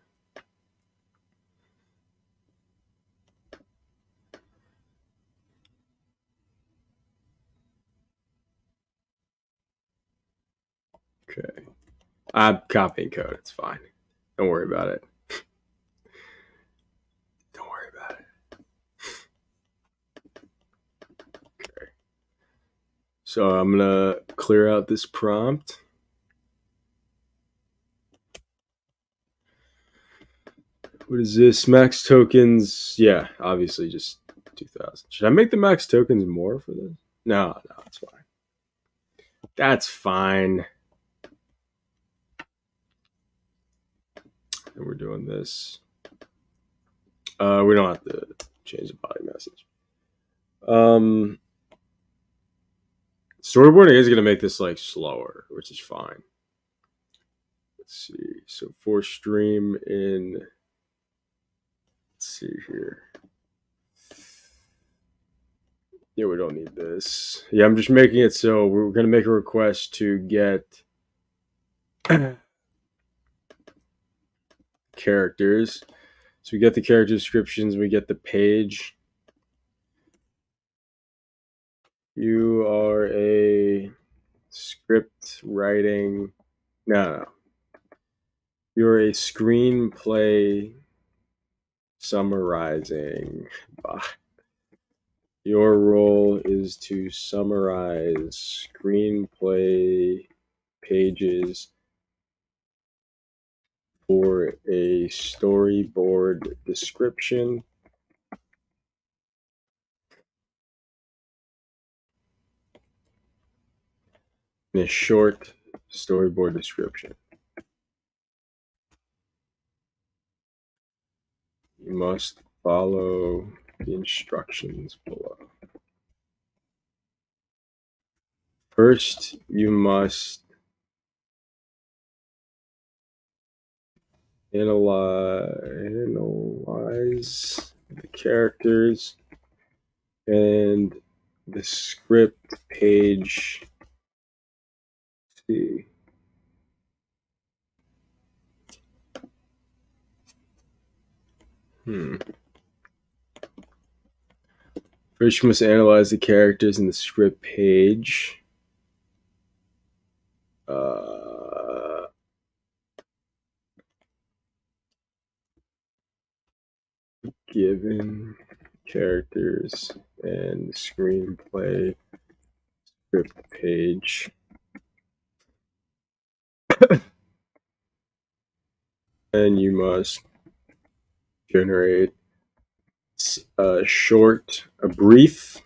Okay. I'm copying code. It's fine. Don't worry about it. Don't worry about it. Okay. So I'm going to clear out this prompt. What is this? Max tokens. Yeah, obviously just 2,000. Should I make the max tokens more for this? No, it's fine. That's fine. And we're doing this. We don't have to change the body message. Storyboarding is going to make this like slower, which is fine. Let's see. So for stream in, let's see here. Yeah, we don't need this. Yeah, I'm just making it so we're going to make a request to get characters. So we get the character descriptions, we get the page. You are a script writing. No. You're a screenplay summarizing. Your role is to summarize screenplay pages for a storyboard description and a short storyboard description. You must follow the instructions below. First, you must analyze the characters and the script page. See. First, you must analyze the characters in the script page. Given characters and screenplay script page. And you must generate a brief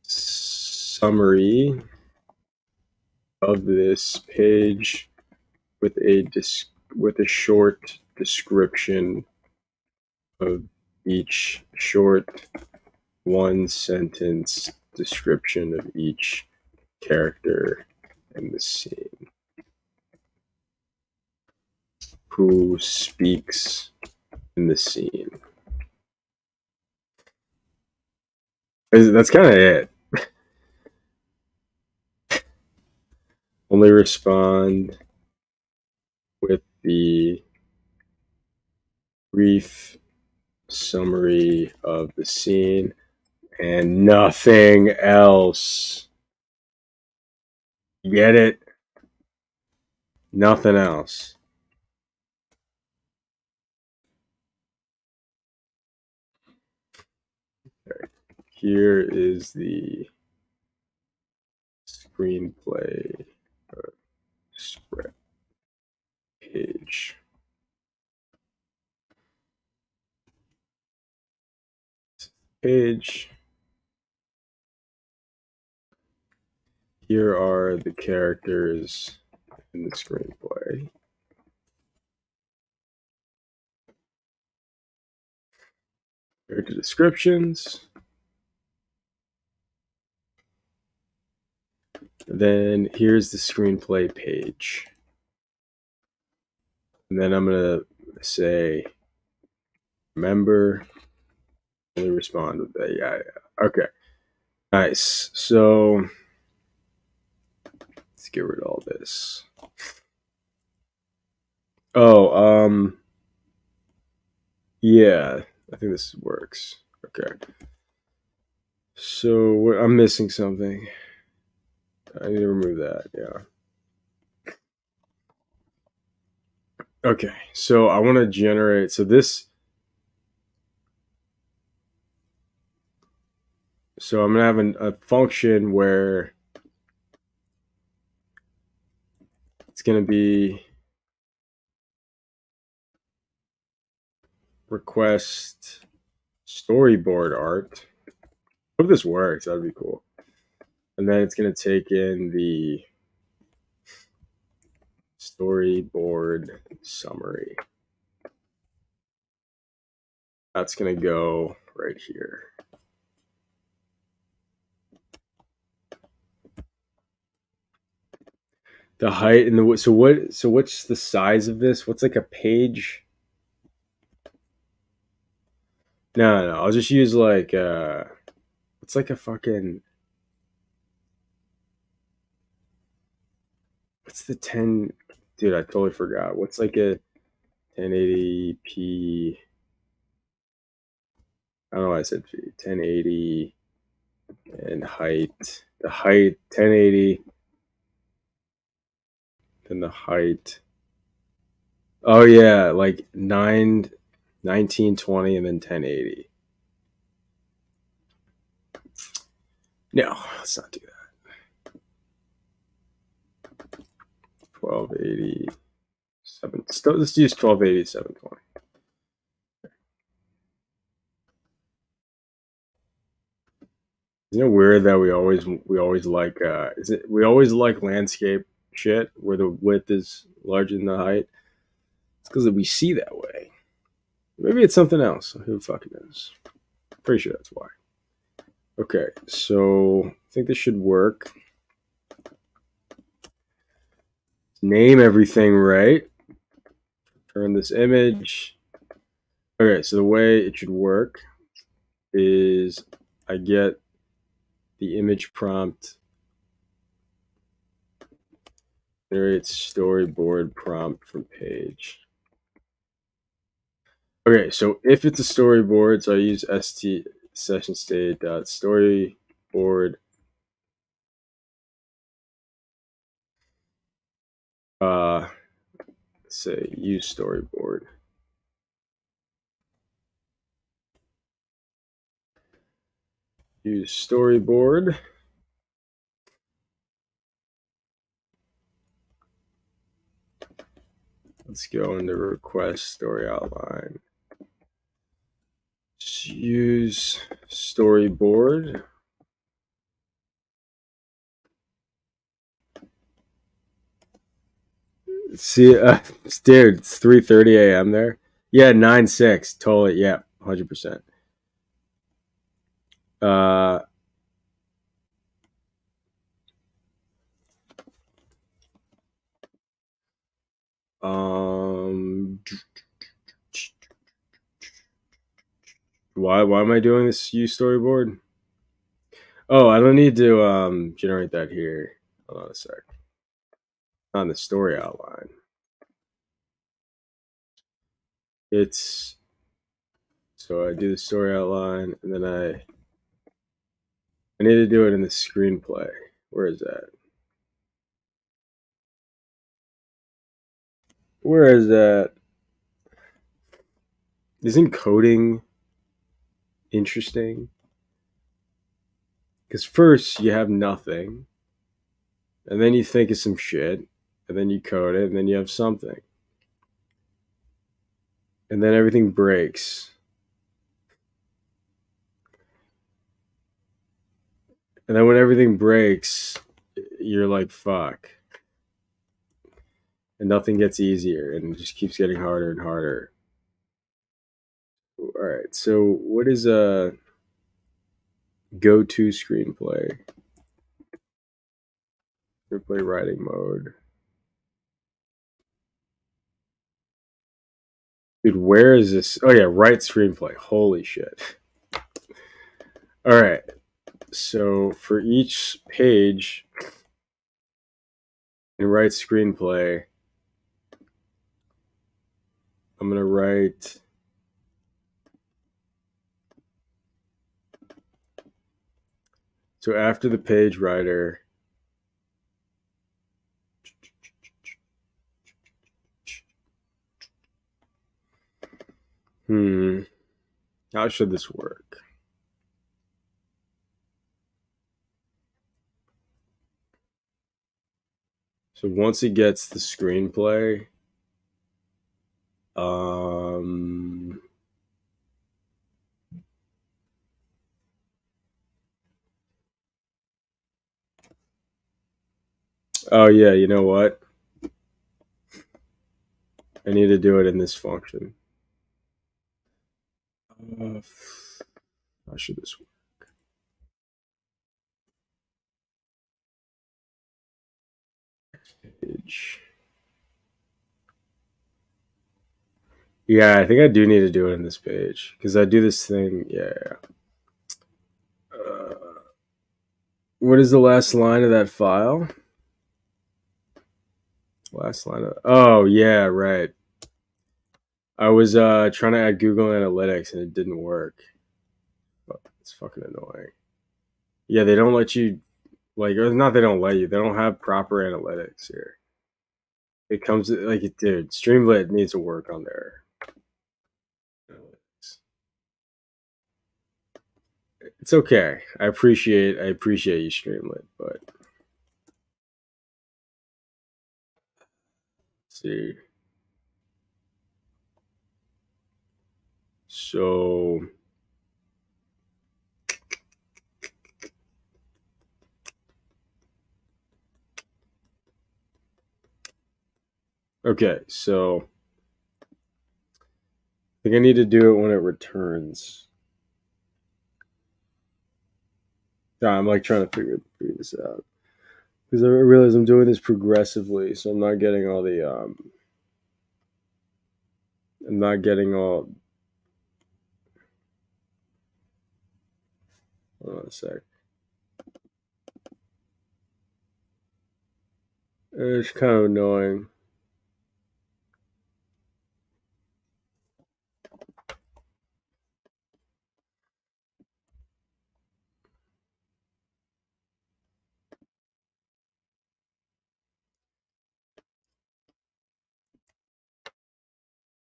summary of this page with a short description of each short 1-sentence description of each character in the scene. Who speaks in the scene? That's kind of it. Only respond with the brief summary of the scene and nothing else. Get it? Nothing else. Here is the screenplay script page. Here are the characters in the screenplay. Character descriptions. Then here's the screenplay page. And then I'm going to say, remember, only respond with that. Yeah. Okay. Nice. So let's get rid of all this. Oh, yeah, I think this works. Okay. So I'm missing something. I need to remove that. Yeah. Okay. So I want to generate. So I'm going to have a function where it's going to be request storyboard art. Hope this works. That'd be cool. And then it's going to take in the storyboard summary. That's going to go right here. The height and the so what's the size of this? What's like a page? No. I'll just use like it's like a fucking what's the 10 dude, I totally forgot. What's like a 1080p? I don't know why I said 1080 and height. The height 1080 then the height. Oh yeah, like 1920 and then 1080. No, let's not do that. 1287. Let's use 1287.20. Isn't it weird that we always like we always like landscape shit where the width is larger than the height? It's because we see that way. Maybe it's something else. Who the fuck knows? Pretty sure that's why. Okay, so I think this should work. Name everything right. Turn this image. Okay, so the way it should work is I get the image prompt, generate storyboard prompt from page. Okay, so if it's a storyboard, so I use st session state storyboard say use storyboard. Use storyboard. Let's go into request story outline. Just use storyboard. See, dude, it's 3:30 a.m. there. Yeah, 9/6, totally. Yeah, 100%. Um, why am I doing this use storyboard? Oh, I don't need to generate that here. Hold on a sec. On the story outline. It's so I do the story outline and then I need to do it in the screenplay. Where is that? Where is that? Isn't coding interesting? Because first you have nothing, and then you think of some shit, and then you code it, and then you have something. And then everything breaks. And then when everything breaks, you're like, fuck. And nothing gets easier, and it just keeps getting harder and harder. All right, so what is a go-to screenplay? Screenplay writing mode. Dude, where is this? Oh yeah, write screenplay. Holy shit. All right. So for each page in write screenplay, I'm going to write so after the page writer, how should this work? So once it gets the screenplay, oh yeah, you know what? I need to do it in this function. How should this work? Page. Yeah, I think I do need to do it in this page because I do this thing. Yeah. What is the last line of that file? Last line of. Oh yeah, right. I was trying to add Google Analytics and it didn't work. It's fucking annoying. Yeah, they don't let you like, or not. They don't let you. They don't have proper analytics here. It comes like, dude, Streamlit needs to work on their analytics. It's okay. I appreciate you, Streamlit, but let's see. So okay, so I think I need to do it when it returns. Yeah, I'm like trying to figure this out because I realize I'm doing this progressively, so I'm not getting all the I'm not getting all. Hold on a sec. It's kind of annoying.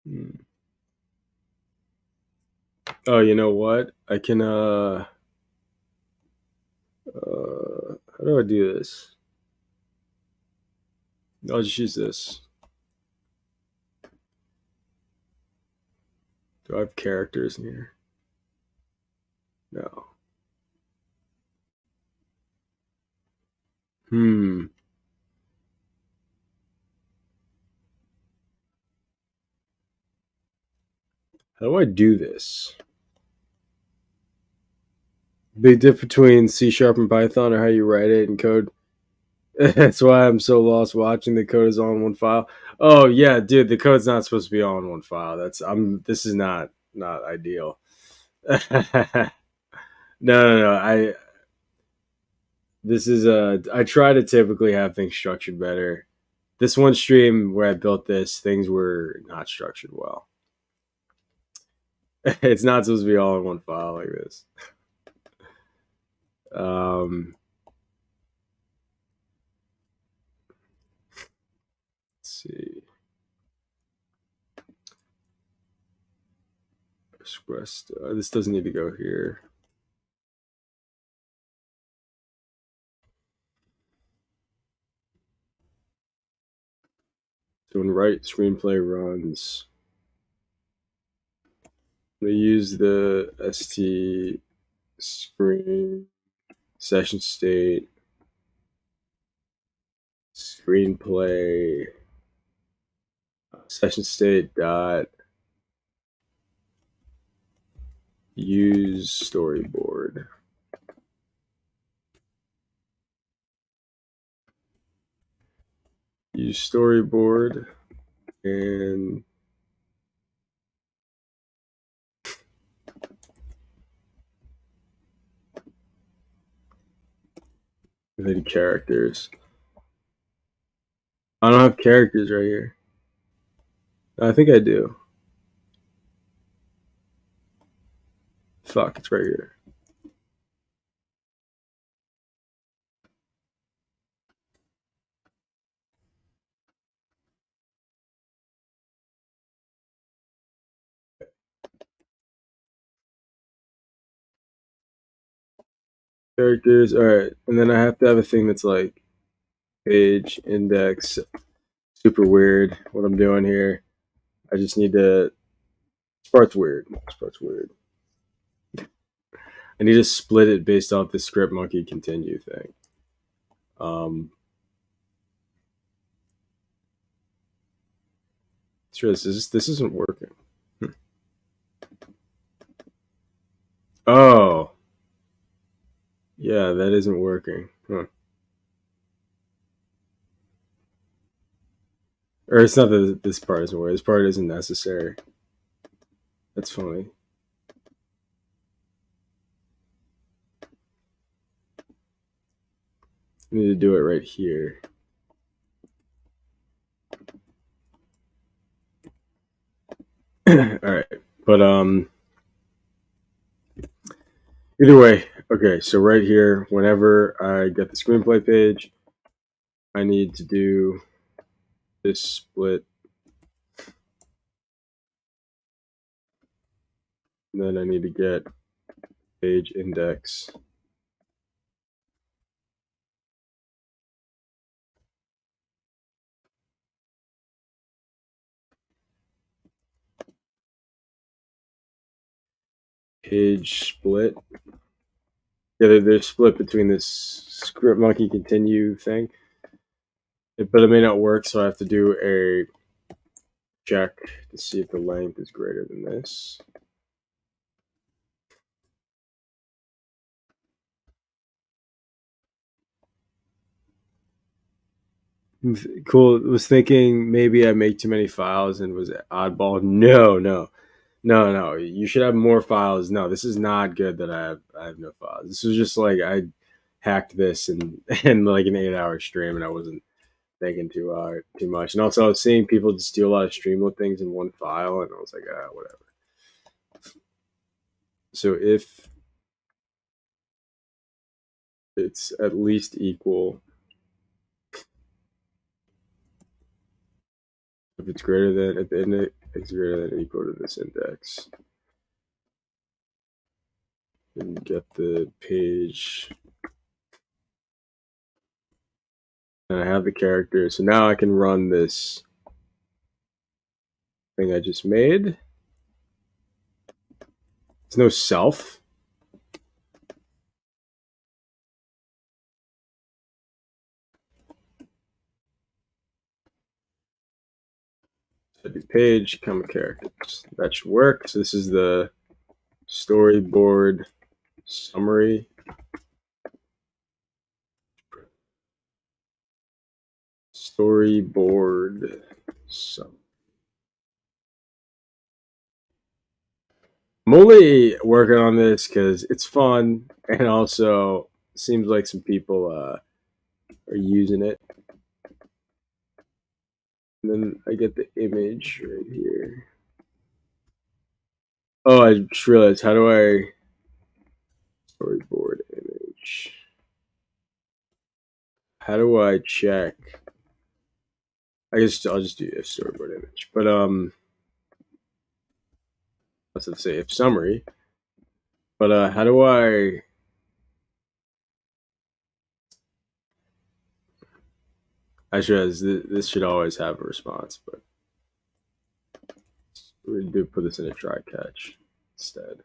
Hmm. Oh, you know what? I can how do I do this? I'll just use this. Do I have characters in here? No. Hmm. How do I do this? Big difference between C sharp and Python, or how you write it in code. That's why I'm so lost watching. The code is all in one file. Oh yeah, dude, the code's not supposed to be all in one file. That's I'm. This is not ideal. No, no, no. I this is I try to typically have things structured better. This one stream where I built this, things were not structured well. It's not supposed to be all in one file like this. Um, let's see. Expressed. This doesn't need to go here. So when write screenplay runs, we use the st screen session state screenplay session state dot use storyboard. Use storyboard and then characters. I don't have characters right here. I think I do. Fuck, it's right here. Characters, all right, and then I have to have a thing that's like page index. Super weird what I'm doing here. I just need to. This part's weird. This part's weird. I need to split it based off the script monkey continue thing. Sure, this isn't working. Oh, yeah, that isn't working. Huh. Or it's not that this part isn't working. This part isn't necessary. That's funny. I need to do it right here. All right, but either way, okay. So right here, whenever I get the screenplay page, I need to do this split. And then I need to get Page index. Page split. Yeah, they're split between this script monkey continue thing. But it may not work, so I have to do a check to see if the length is greater than this. Cool. Was thinking maybe I make too many files and was oddball. No. You should have more files. No, this is not good that I have no files. This was just like I hacked this and like an 8-hour stream, and I wasn't thinking too much. And also, I was seeing people just do a lot of streamlit things in one file, and I was like, whatever. So if it's at least equal, if it's greater than at the index, it's greater than or equal to this index, and get the page. And I have the character, so now I can run this thing I just made. There's no self. So I do page, comma characters. That should work. So this is the storyboard summary. Storyboard summary. I'm only working on this because it's fun, and also seems like some people are using it. And then I get the image right here. Oh, I just realized, how do I storyboard image? How do I check? I guess I'll just do if storyboard image. But let's say if summary. But how do I should this should always have a response, but we do put this in a try catch instead.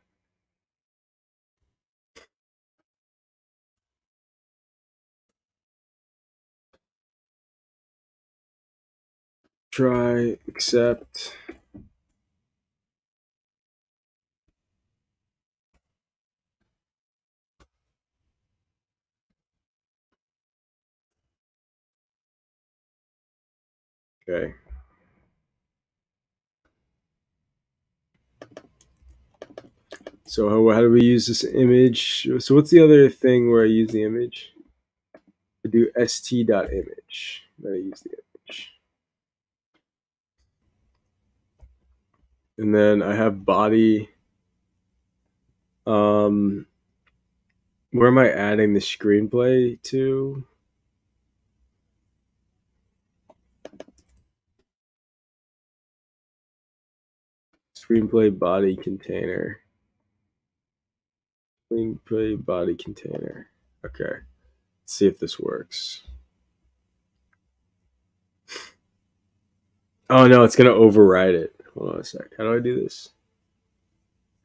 Try accept. Okay. So how do we use this image? So what's the other thing where I use the image? I do st.image. Then I use the image. And then I have body. Where am I adding the screenplay to? Screenplay body container. Screenplay body container. Okay. Let's see if this works. Oh no, it's gonna override it. Hold on a sec. How do I do this?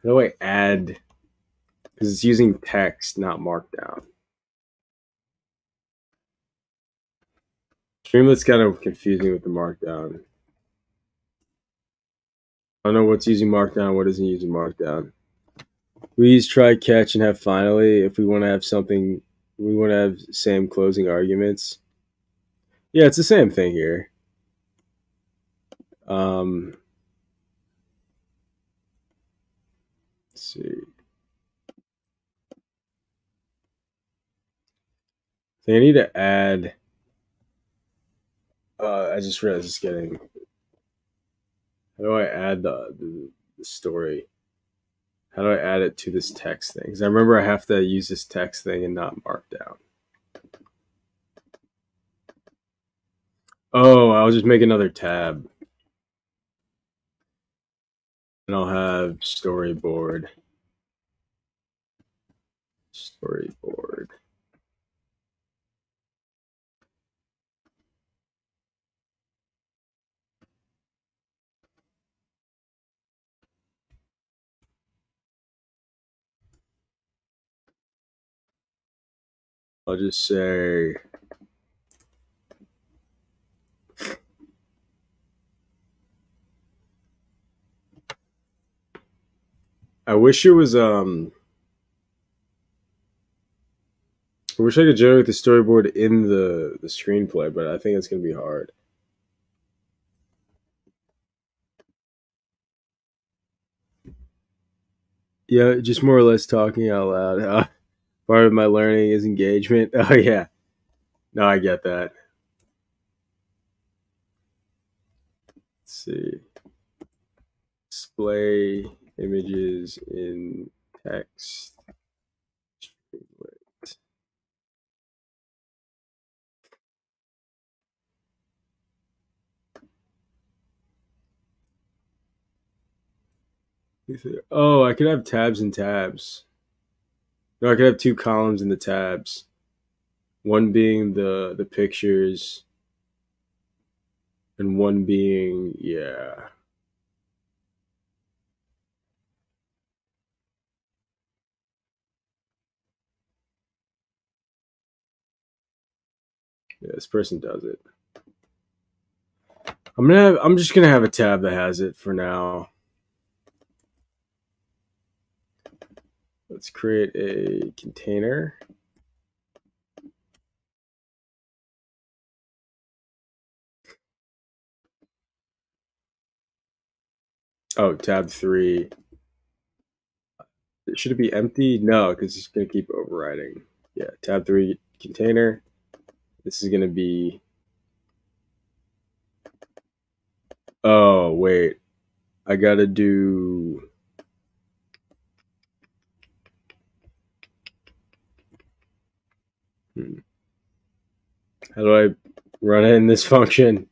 How do I add? Because it's using text, not markdown. Streamlit's kind of confusing with the markdown. I don't know what's using markdown, what isn't using markdown. We use try catch and have finally if we want to have something. We want to have same closing arguments. Yeah, it's the same thing here. Let's see. I need to add. I just realized it's getting. How do I add the story? How do I add it to this text thing? Because I remember I have to use this text thing and not markdown. Oh, I'll just make another tab. And I'll have storyboard. Storyboard. I'll just say I wish it was I wish I could generate the storyboard in the screenplay, but I think it's gonna be hard. Yeah, just more or less talking out loud. Part of my learning is engagement. Oh yeah, no, I get that. Let's see, display images in text. Oh, I could have tabs and tabs. No, I could have two columns in the tabs. One being the pictures, and one being yeah. Yeah, this person does it. I'm just gonna have a tab that has it for now. Let's create a container. Oh, tab 3. Should it be empty? No, because it's gonna keep overriding. Yeah, tab 3 container. This is gonna be. Oh wait, I gotta do. How do I run it in this function?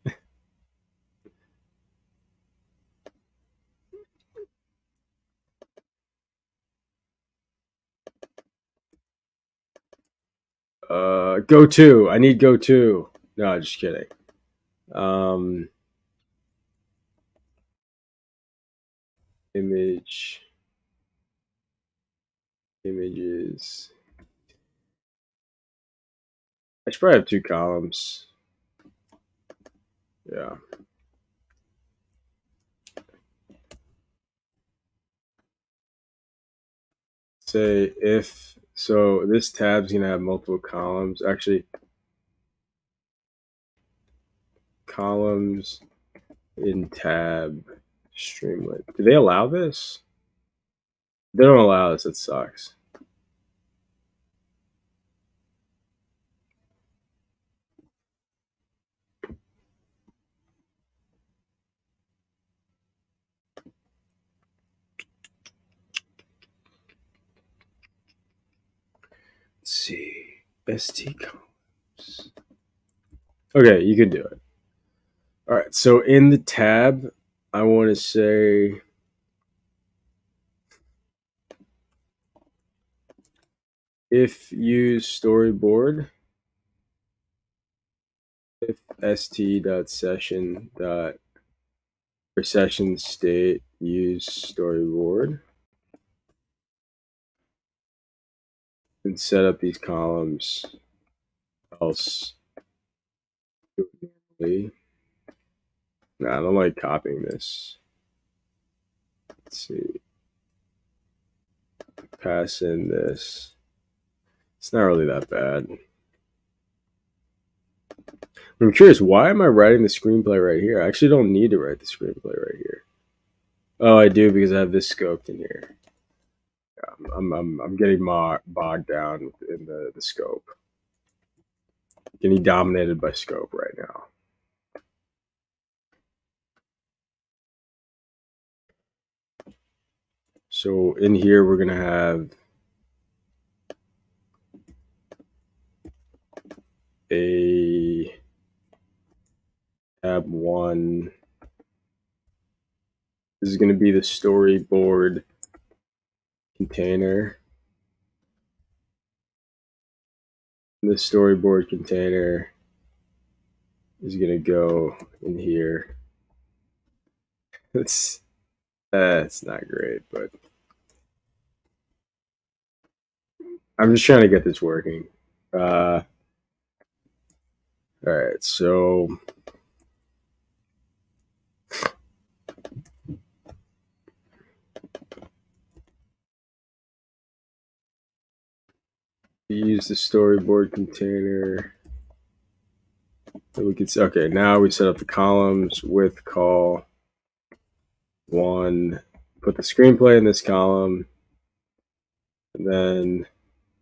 Go to. I need go to. No, just kidding. Um, image, images. I should probably have two columns. Yeah. Say if so, this tab's gonna have multiple columns. Actually, columns in tab streamlit. Do they allow this? They don't allow this. It sucks. Let's see. ST columns. Okay, you can do it. All right. So in the tab, I want to say if use storyboard, if st.session dot or session state use storyboard, and set up these columns. Else do it normally. Nah, I don't like copying this. Let's see. Pass in this. It's not really that bad. I'm curious, why am I writing the screenplay right here? I actually don't need to write the screenplay right here. Oh, I do because I have this scoped in here. Yeah, I'm getting bogged down in the scope. Getting dominated by scope right now. So in here, we're going to have a tab 1. This is going to be the storyboard container. The storyboard container is going to go in here. It's not great, but I'm just trying to get this working. All right, so use the storyboard container. We can see, okay, now we set up the columns with call 1, put the screenplay in this column, and then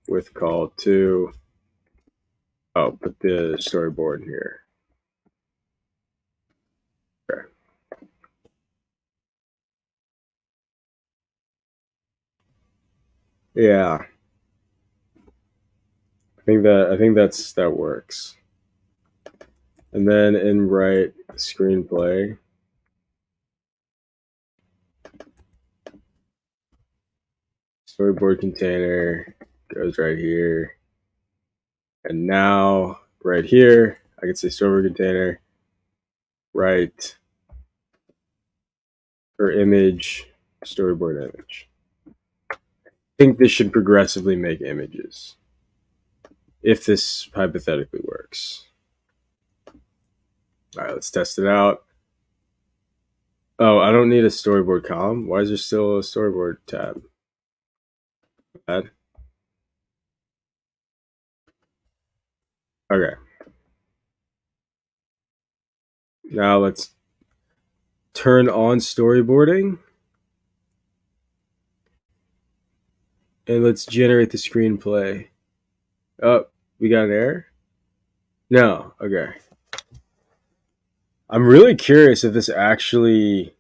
with call 2, put the storyboard in here. Okay. Yeah. I think that works. And then in write screenplay, storyboard container goes right here. And now right here, I can say storyboard container, write or image, storyboard image. I think this should progressively make images if this hypothetically works. All right, let's test it out. Oh, I don't need a storyboard column. Why is there still a storyboard tab? Bad. Okay. Now let's turn on storyboarding. And let's generate the screenplay. Oh, we got an error? No. Okay. I'm really curious if this actually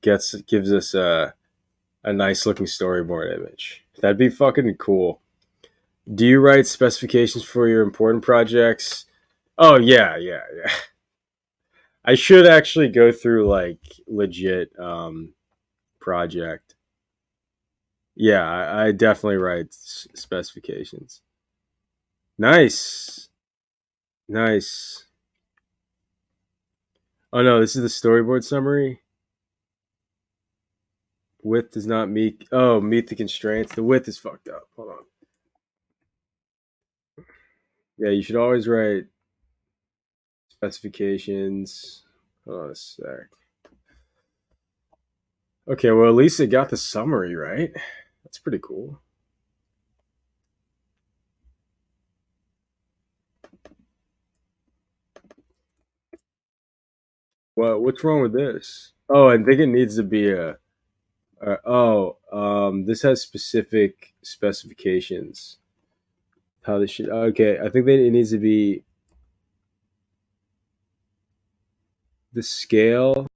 gives us a nice looking storyboard image. That'd be fucking cool. Do you write specifications for your important projects? Oh yeah. I should actually go through like legit project. Yeah, I definitely write specifications. Nice. Nice. Oh no, this is the storyboard summary. Width does not meet the constraints. The width is fucked up. Hold on. Yeah, you should always write specifications. Hold on a sec. Okay, well at least it got the summary right. That's pretty cool. What's wrong with this? Oh, I think it needs to be this has specific specifications. How this should okay, I think that it needs to be the scale.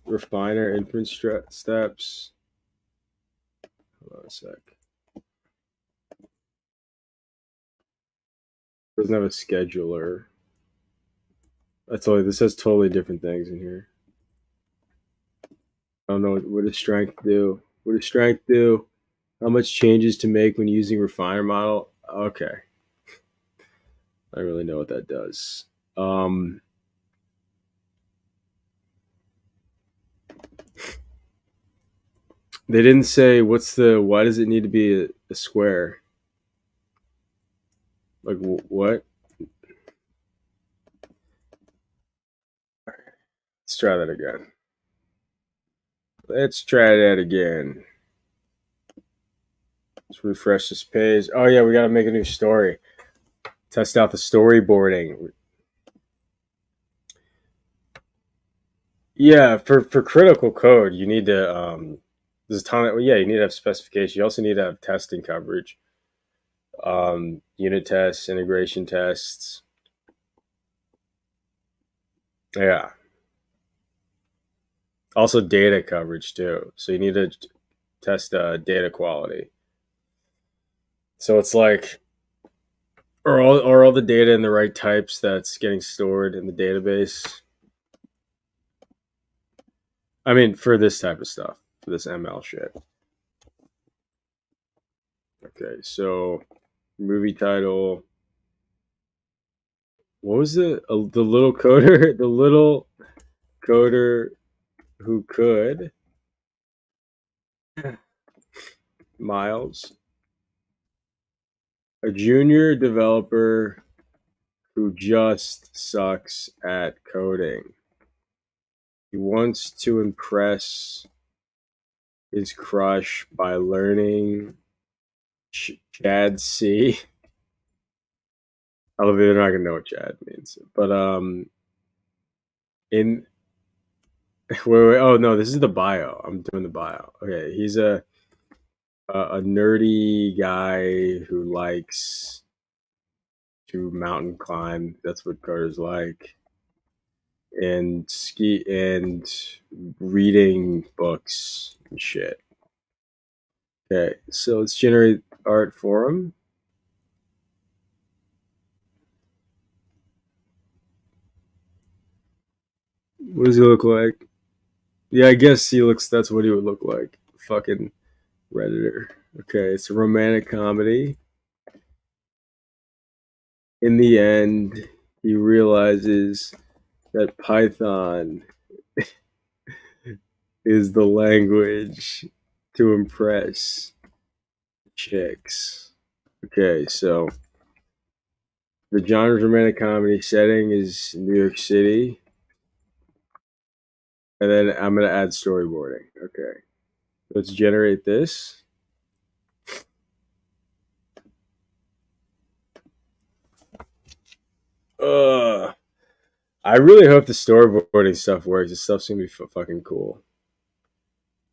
Refiner inference steps. Hold on a sec. Doesn't have a scheduler. This has totally different things in here. I don't know what does strength do. What does strength do? How much changes to make when using refiner model? Okay, I don't really know what that does. They didn't say why does it need to be a square? Like what? Let's try that again. Let's try that again. Let's refresh this page. Oh yeah, we gotta make a new story. Test out the storyboarding. Yeah, for critical code, you need to there's a ton of you need to have specification. You also need to have testing coverage. Unit tests, integration tests. Yeah. Also data coverage too. So you need to test data quality. So it's like are all the data in the right types that's getting stored in the database? I mean, for this type of stuff. for this ML shit. Okay, so movie title. What was it? The little coder, the little coder who could. Miles, a junior developer who just sucks at coding. He wants to impress his crush by learning Chad C. I love it. They're not gonna know what Chad means, but in wait, oh no, this is the bio. I'm doing the bio. Okay, he's a nerdy guy who likes to mountain climb. That's what coders like, and ski and reading books and shit. Okay, so let's generate art for him. What does he look like? Yeah, I guess he looks. That's what he would look like. Fucking Redditor. Okay, it's a romantic comedy. In the end, he realizes that Python is the language to impress chicks. Okay, so the genre is romantic comedy. Setting is New York City. And then I'm going to add storyboarding. Okay. Let's generate this. I really hope the storyboarding stuff works. This stuff's going to be fucking cool.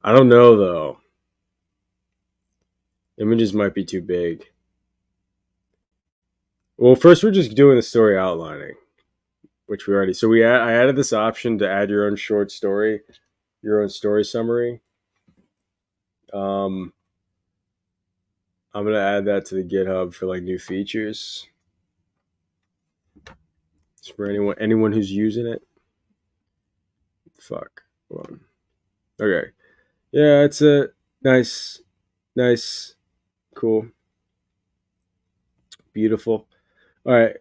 I don't know, though. Images might be too big. Well, first we're just doing the story outlining, which we already. So I added this option to add your own short story, your own story summary. I'm gonna add that to the GitHub for like new features. It's for anyone who's using it. Fuck. Hold on. Okay. Yeah, it's a nice, cool, beautiful. All right.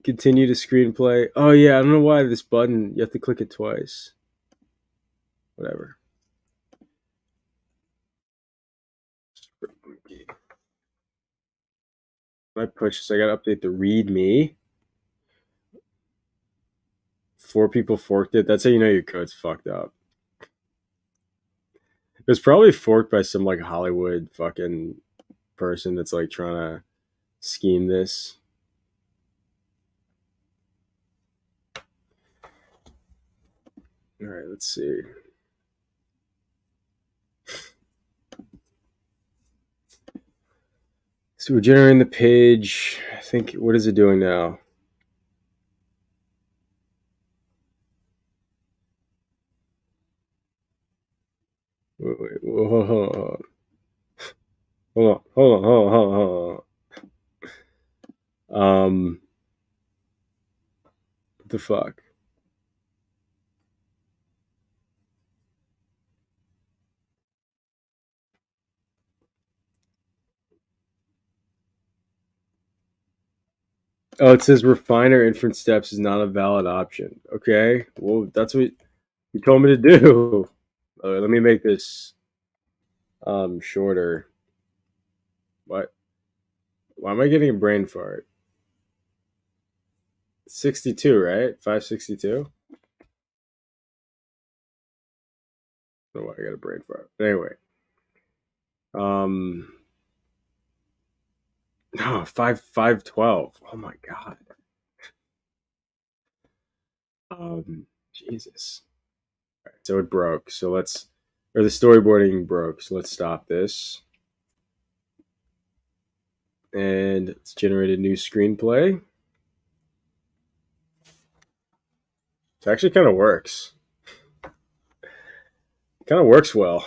Continue to screenplay. Oh yeah, I don't know why this button. You have to click it twice. Whatever. I push this. I gotta update the README. 4 people forked it. That's how you know your code's fucked up. It was probably forked by some like Hollywood fucking person that's like trying to scheme this. All right, let's see. So we're generating the page. I think, what is it doing now? Wait, hold on. Hold on. What the fuck? Oh, it says refiner inference steps is not a valid option. Okay, well, that's what you told me to do. Let me make this shorter. What? Why am I getting a brain fart? 62, right? 562? I don't know why I got a brain fart. But anyway. No, 512. Oh my god. Jesus. All right, so it broke. So the storyboarding broke. So let's stop this. And let's generate a new screenplay. It actually kind of works. Kind of works well.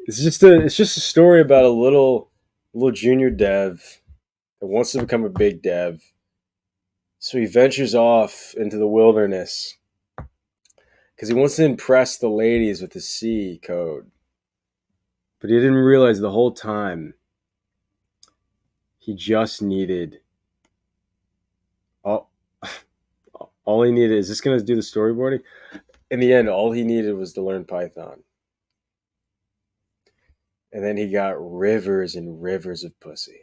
It's just a story about a little junior dev that wants to become a big dev, So he ventures off into the wilderness because he wants to impress the ladies with the C code. But he didn't realize the whole time he just needed all, all he needed. Is this going to do the storyboarding? In the end, all he needed was to learn Python. And then he got rivers and rivers of pussy.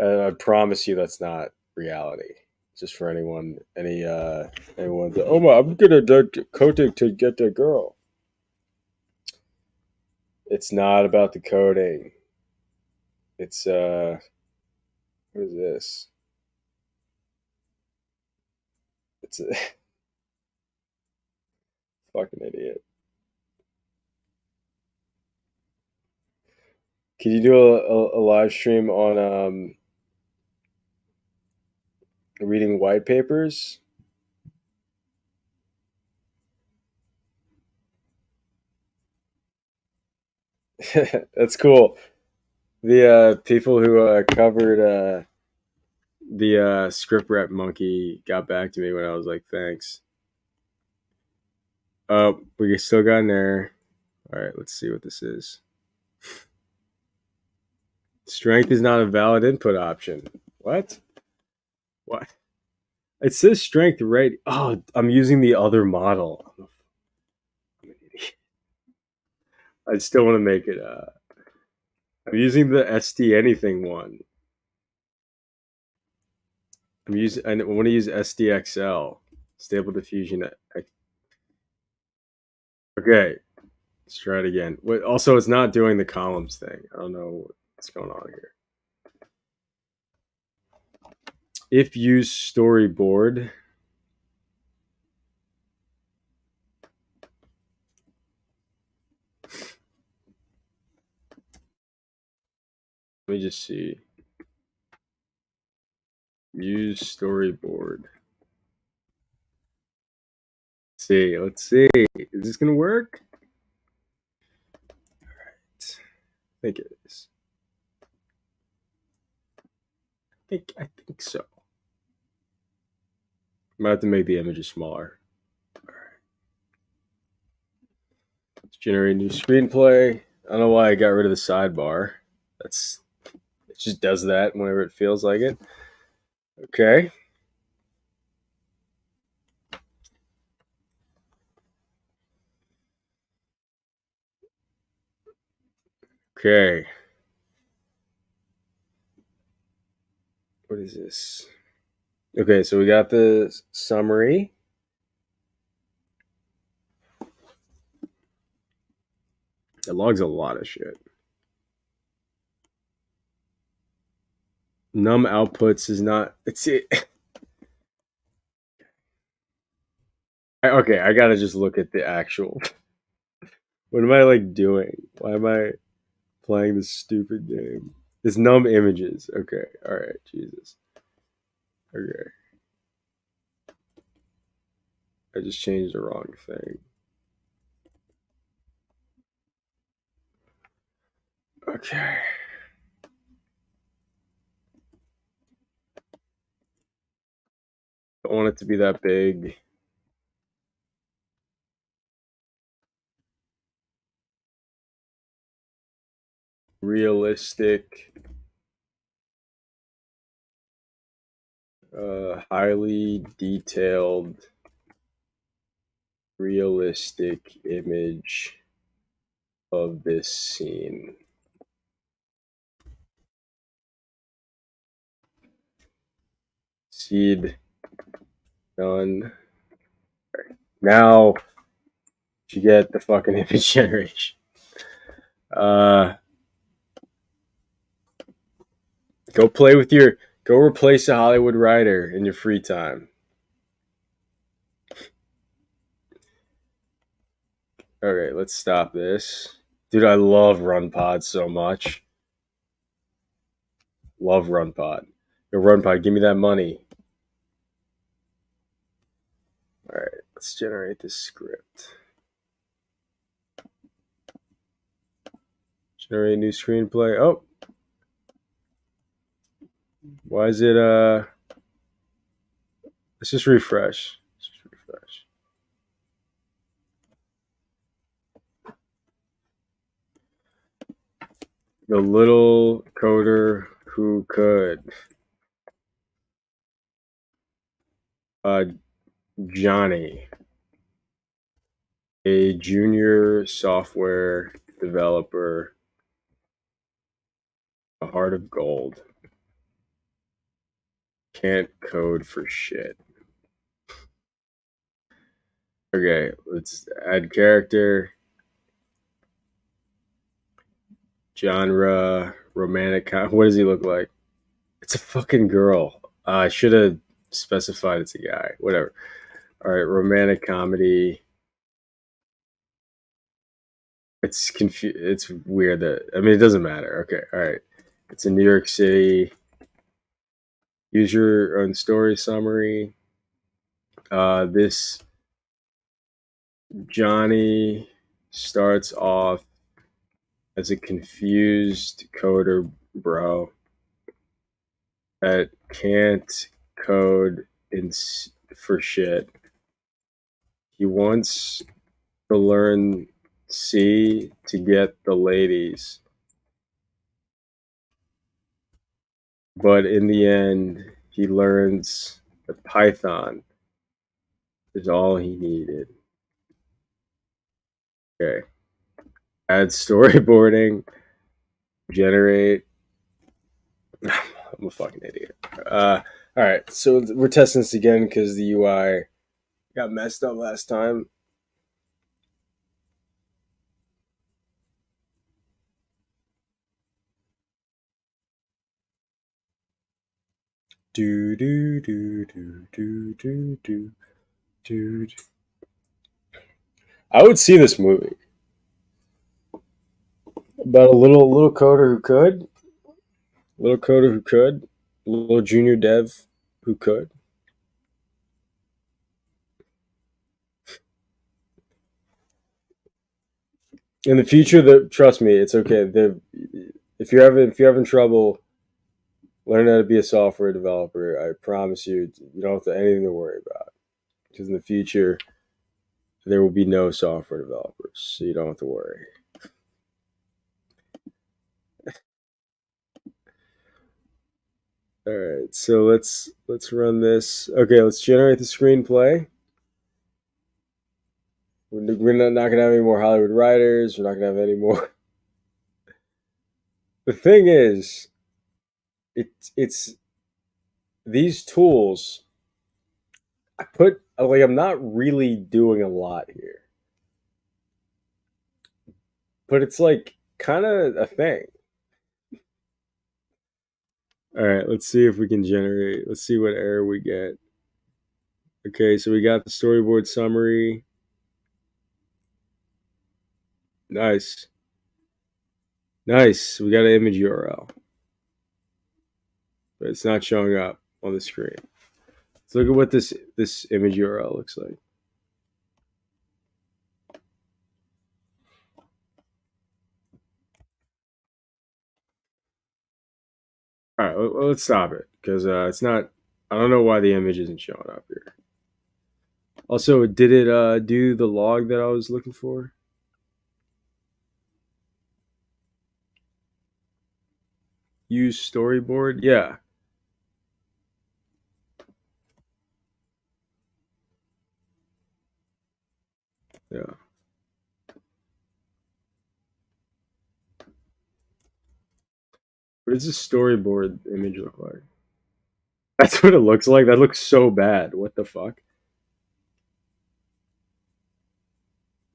I promise you that's not reality. Just for anyone, anyone that, oh my, I'm gonna do coding to get the girl. It's not about the coding. It's what is this? It's a fucking idiot. Can you do a live stream on reading white papers? That's cool. The people who covered the script rep monkey got back to me when I was like, thanks. Oh, we still got an error. All right, let's see what this is. Strength is not a valid input option. What? What? It says strength right. Oh, I'm using the other model. I still want to make it. I'm using the SD anything one. I want to use SDXL, Stable Diffusion. Okay, let's try it again. Also, it's not doing the columns thing. I don't know what's going on here. If use storyboard. Let me just see. Use storyboard. Let's see. Is this gonna work? All right. I think it is. I think so. I might have to make the images smaller. All right. Let's generate a new screenplay. I don't know why I got rid of the sidebar. It just does that whenever it feels like it. Okay. Okay. What is this? Okay, so we got the summary. It logs a lot of shit. Num outputs is not. It's it. Okay, I gotta just look at the actual. What am I like doing? Why am I playing this stupid game? It's num images. Okay, all right, Jesus. Okay, I just changed the wrong thing. Okay. Don't want it to be that big. Realistic. Highly detailed, realistic image of this scene. Seed done. Now you get the fucking image generation. Go play with go replace a Hollywood writer in your free time. Okay, let's stop this. Dude, I love RunPod so much. Love RunPod. Yo, RunPod, give me that money. All right, let's generate this script. Generate a new screenplay. Oh. Why is it let's just refresh. Let's just refresh. The little coder who could. Uh, Johnny, a junior software developer, a heart of gold, can't code for shit. Okay, let's add character, genre, romantic. What does he look like? It's a fucking girl. I should have specified it's a guy. Whatever. All right, romantic comedy. It's It's weird that I mean it doesn't matter. Okay, all right. It's in New York City. Use your own story summary. This Johnny starts off as a confused coder bro that can't code for shit. He wants to learn C to get the ladies, but in the end, he learns that Python is all he needed. Okay. Add storyboarding, generate. I'm a fucking idiot. All right, so we're testing this again because the UI got messed up last time. Do do do do do do do do. I would see this movie about a little coder who could, little coder who could, little junior dev who could. In the future, trust me, it's okay. If you're having trouble learning how to be a software developer, I promise you don't have anything to worry about. Because in the future, there will be no software developers, so you don't have to worry. All right, so let's run this. Okay, let's generate the screenplay. We're not gonna have any more Hollywood writers. We're not gonna have any more. The thing is, it's these tools. I'm not really doing a lot here, but it's like kind of a thing. All right, let's see if we can generate. Let's see what error we get. Okay, so we got the storyboard summary. Nice. Nice. We got an image URL, but it's not showing up on the screen. Let's look at what this image URL looks like. All right, let's stop it because it's not. I don't know why the image isn't showing up here. Also, did it do the log that I was looking for? Use storyboard? Yeah. Yeah. What does this storyboard image look like? That's what it looks like. That looks so bad. What the fuck?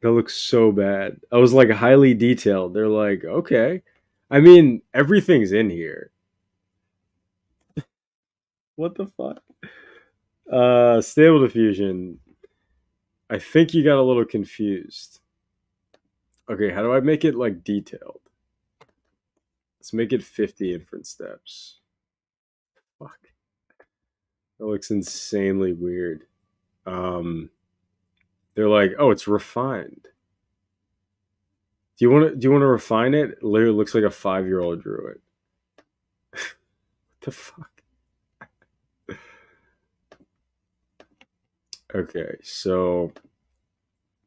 That looks so bad. I was like highly detailed. They're like, okay. I mean, everything's in here. What the fuck? Stable diffusion. I think you got a little confused. Okay, how do I make it like detailed? Let's make it 50 inference steps. Fuck. That looks insanely weird. Um, they're like, oh, it's refined. Do you want to refine it? It literally looks like a 5-year-old drew it. What the fuck? Okay, so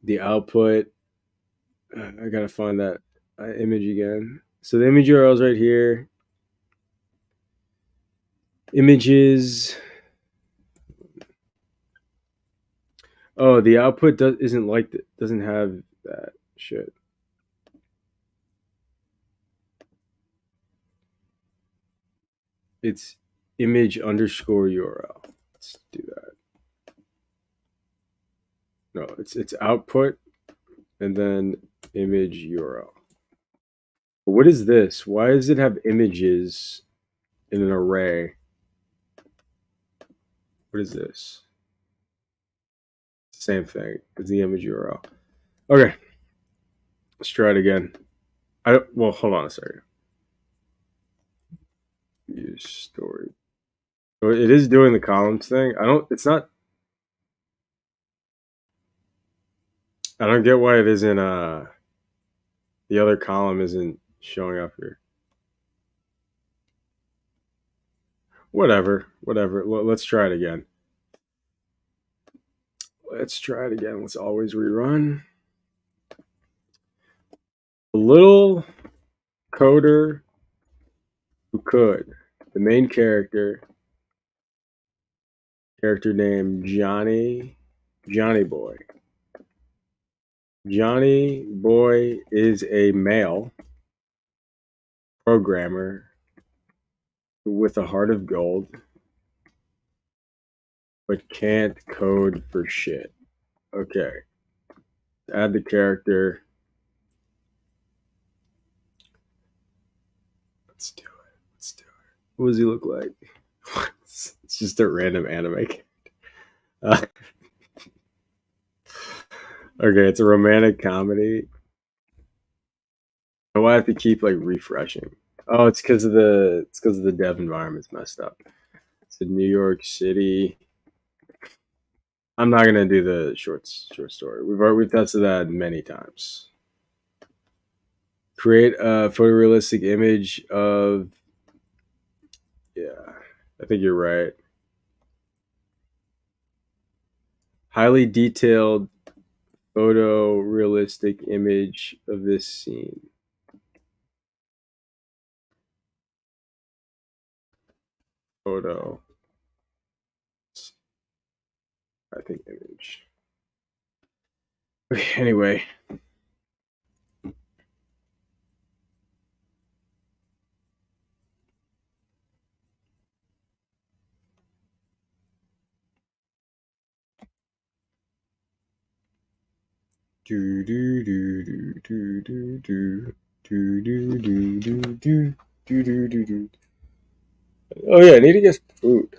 the output, I gotta find that image again. So the image URL is right here. Images. Oh, the output isn't like that. Doesn't have that shit. It's image underscore URL. Let's do that. No, it's output and then image URL. What is this? Why does it have images in an array? What is this? Same thing as the image URL. Okay, let's try it again. Well, hold on a second. Use story. So it is doing the columns thing. It's not. I don't get why it isn't. The other column isn't showing up here. Whatever. Let's try it again. Let's always rerun. A little coder who could. The main character name Johnny Boy. Johnny Boy is a male programmer with a heart of gold, but can't code for shit. Okay. Add the character. Let's do it. What does he look like? It's just a random anime. Okay, it's a romantic comedy. I have to keep like refreshing. Oh, it's because of the dev environment's messed up. It's in New York City. I'm not gonna do the short story. We've tested that many times. Create a photorealistic image of. Yeah, I think you're right. Highly detailed photorealistic image of this scene. Photo. I think image. Okay, anyway. Do do do do do do do do do do do do do do do. Oh yeah, I need to get food.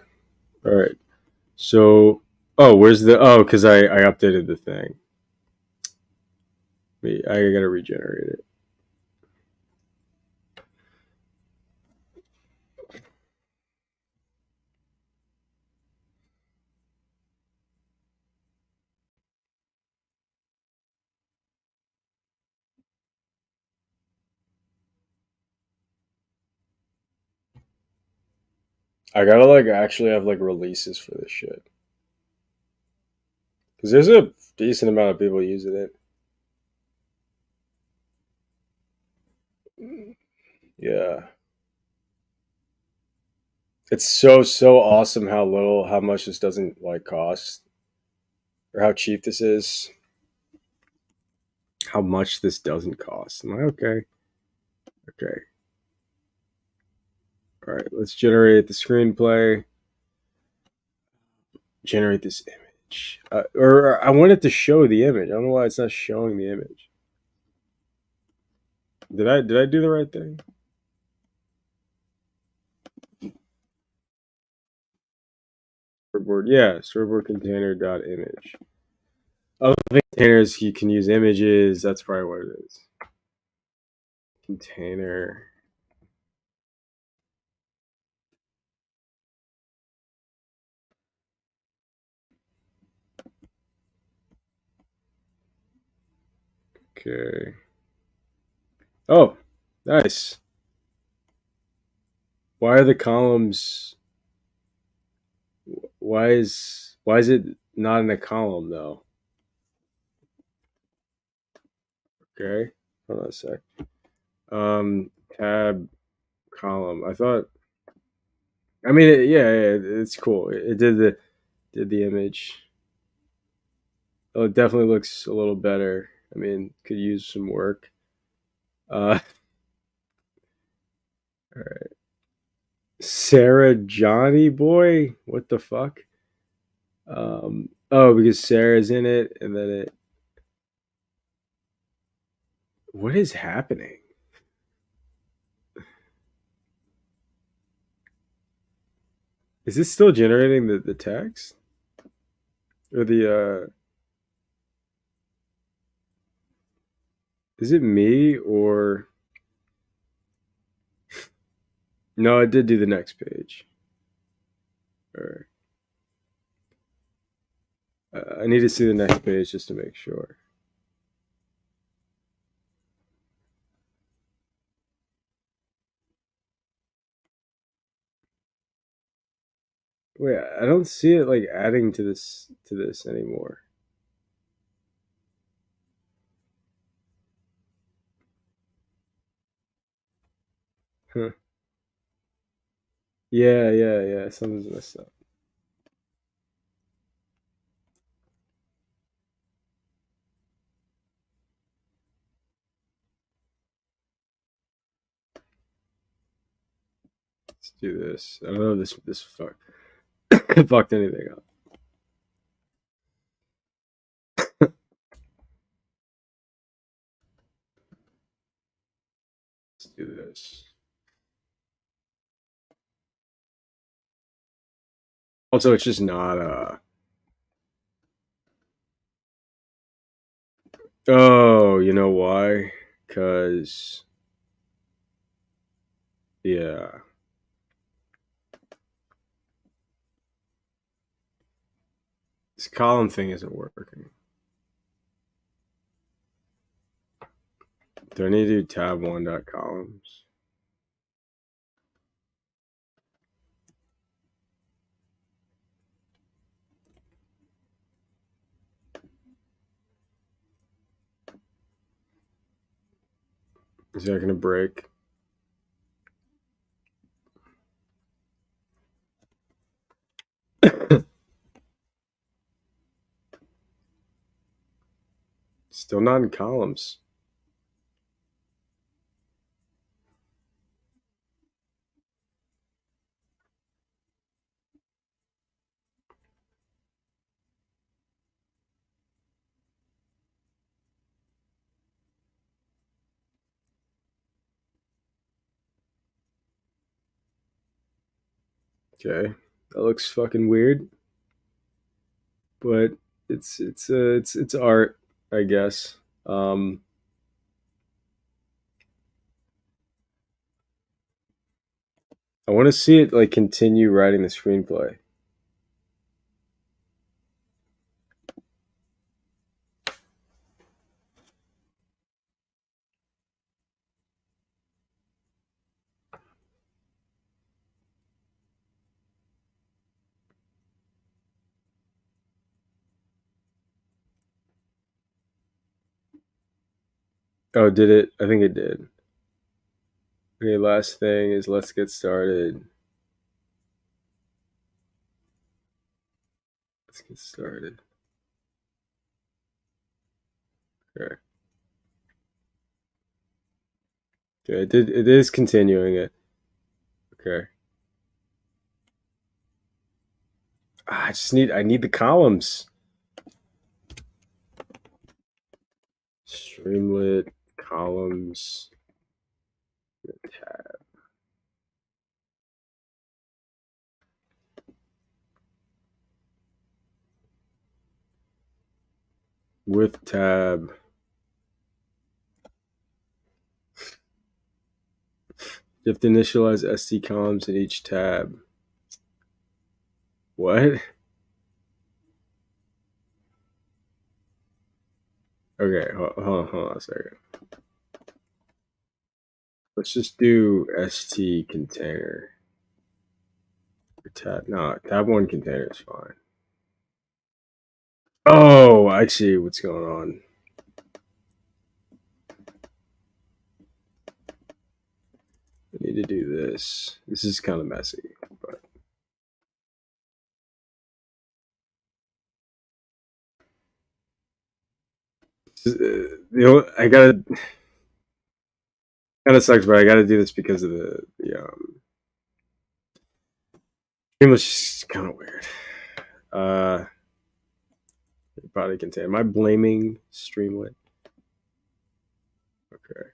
All right. So, where's the? Oh, because I updated the thing. I gotta regenerate it. I gotta like actually have like releases for this shit because there's a decent amount of people using it. Yeah, it's so awesome how much this doesn't like cost or how cheap this is. How much this doesn't cost. I'm like, okay. All right, let's generate the screenplay. Generate this image, or I want it to show the image. I don't know why it's not showing the image. Did I do the right thing? Storyboard, yeah, storyboard container dot image. Other containers you can use images. That's probably what it is. Container. Okay. Oh, nice. Why are the columns? Why is it not in a column though. Okay, hold on a sec. Tab column. I thought. I mean, it's cool. It did the image. Oh, it definitely looks a little better. I mean, could use some work. All right, Sarah Johnny boy. What the fuck? Oh, because Sarah's in it, and then it. What is happening? Is this still generating the text or the? Is it me or no? It did do the next page. Or I need to see the next page just to make sure. Wait, I don't see it like adding to this anymore. Huh. Yeah. Something's messed up. Let's do this. I don't know if this fucked anything up. Let's do this. Also, it's just not oh, you know why? Cause yeah. This column thing isn't working. Do I need to do tab one dot columns? Is that gonna break? Still not in columns. Okay, that looks fucking weird, but it's art, I guess. I want to see it like continue writing the screenplay. Oh, did it? I think it did. Okay, last thing is let's get started. Let's get started. Okay. Okay, it did. It is continuing it. Okay. I need the columns. Streamlit columns tab with tab. You have to initialize ST columns in each tab. What? Okay, hold on a second. Let's just do ST container. Tab, no, tab one container is fine. Oh, I see what's going on. I need to do this. This is kind of messy, but I gotta kind of sucks, but I gotta do this because of the English is kind of weird. Uh, body contain. Am I blaming Streamlit? Okay.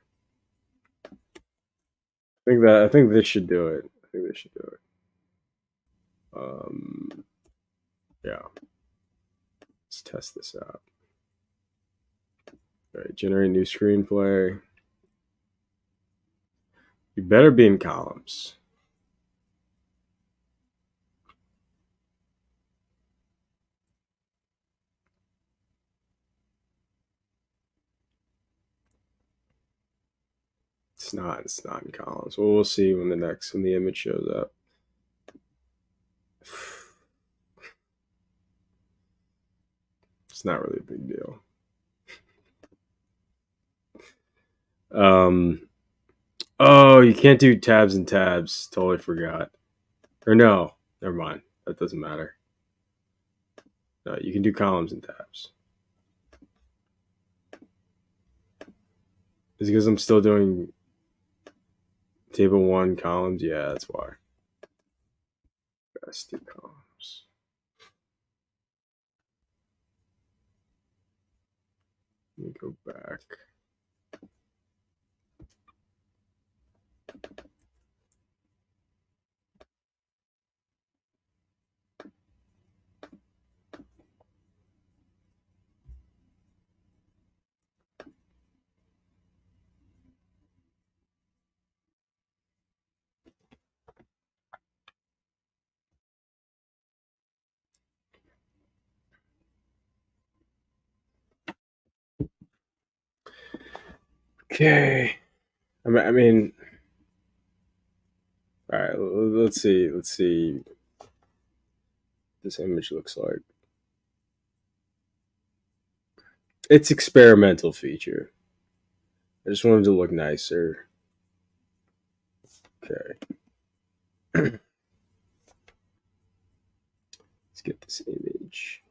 I think this should do it. I think this should do it. Yeah. Let's test this out. All right, generate new screenplay. You better be in columns. It's not. It's not in columns. Well, we'll see when the image shows up. It's not really a big deal. Um. Oh, you can't do tabs and tabs. Totally forgot. Or no, never mind. That doesn't matter. No, you can do columns and tabs. Is it because I'm still doing table one columns? Yeah, that's why. Best do columns. Let me go back. Okay. I mean, all right. Let's see. Let's see. What this image looks like. It's experimental feature. I just wanted to look nicer. Okay. Let's get this image.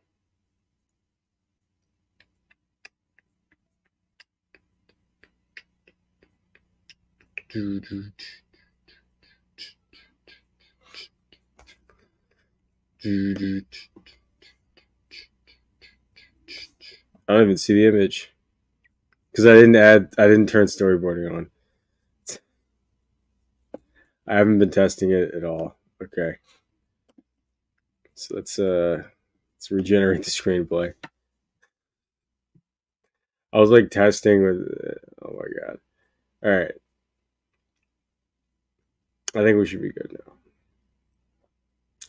I don't even see the image because I didn't turn storyboarding on. I haven't been testing it at all. Okay. So let's regenerate the screenplay. I was like testing with oh my god. All right. I think we should be good now.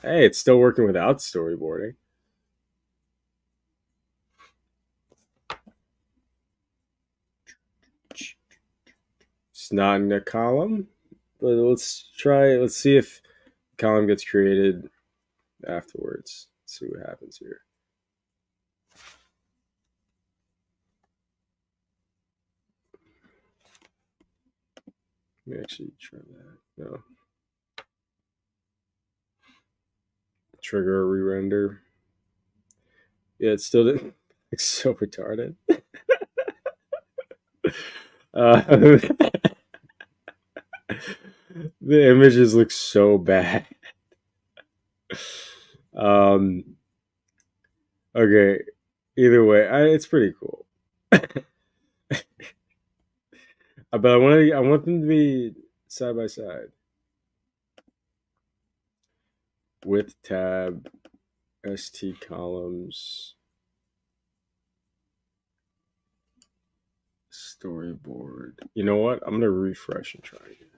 Hey, it's still working without storyboarding. It's not in a column, but let's see if the column gets created afterwards. Let's see what happens here. Let me actually try that. No. Trigger a re-render. Yeah, it still didn't. It's so retarded. Uh, the images look so bad. Um. Okay. Either way, it's pretty cool. But I want them to be side by side. Width tab, ST columns, storyboard. You know what? I'm gonna refresh and try again.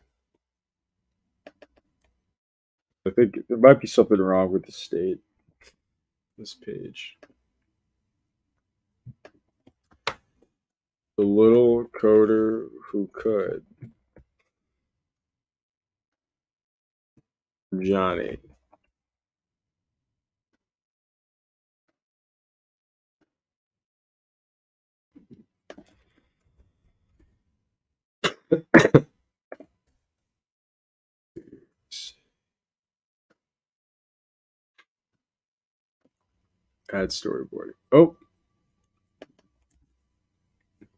I think there might be something wrong with the state. This page. The little coder who could. Johnny. Add storyboarding. Oh,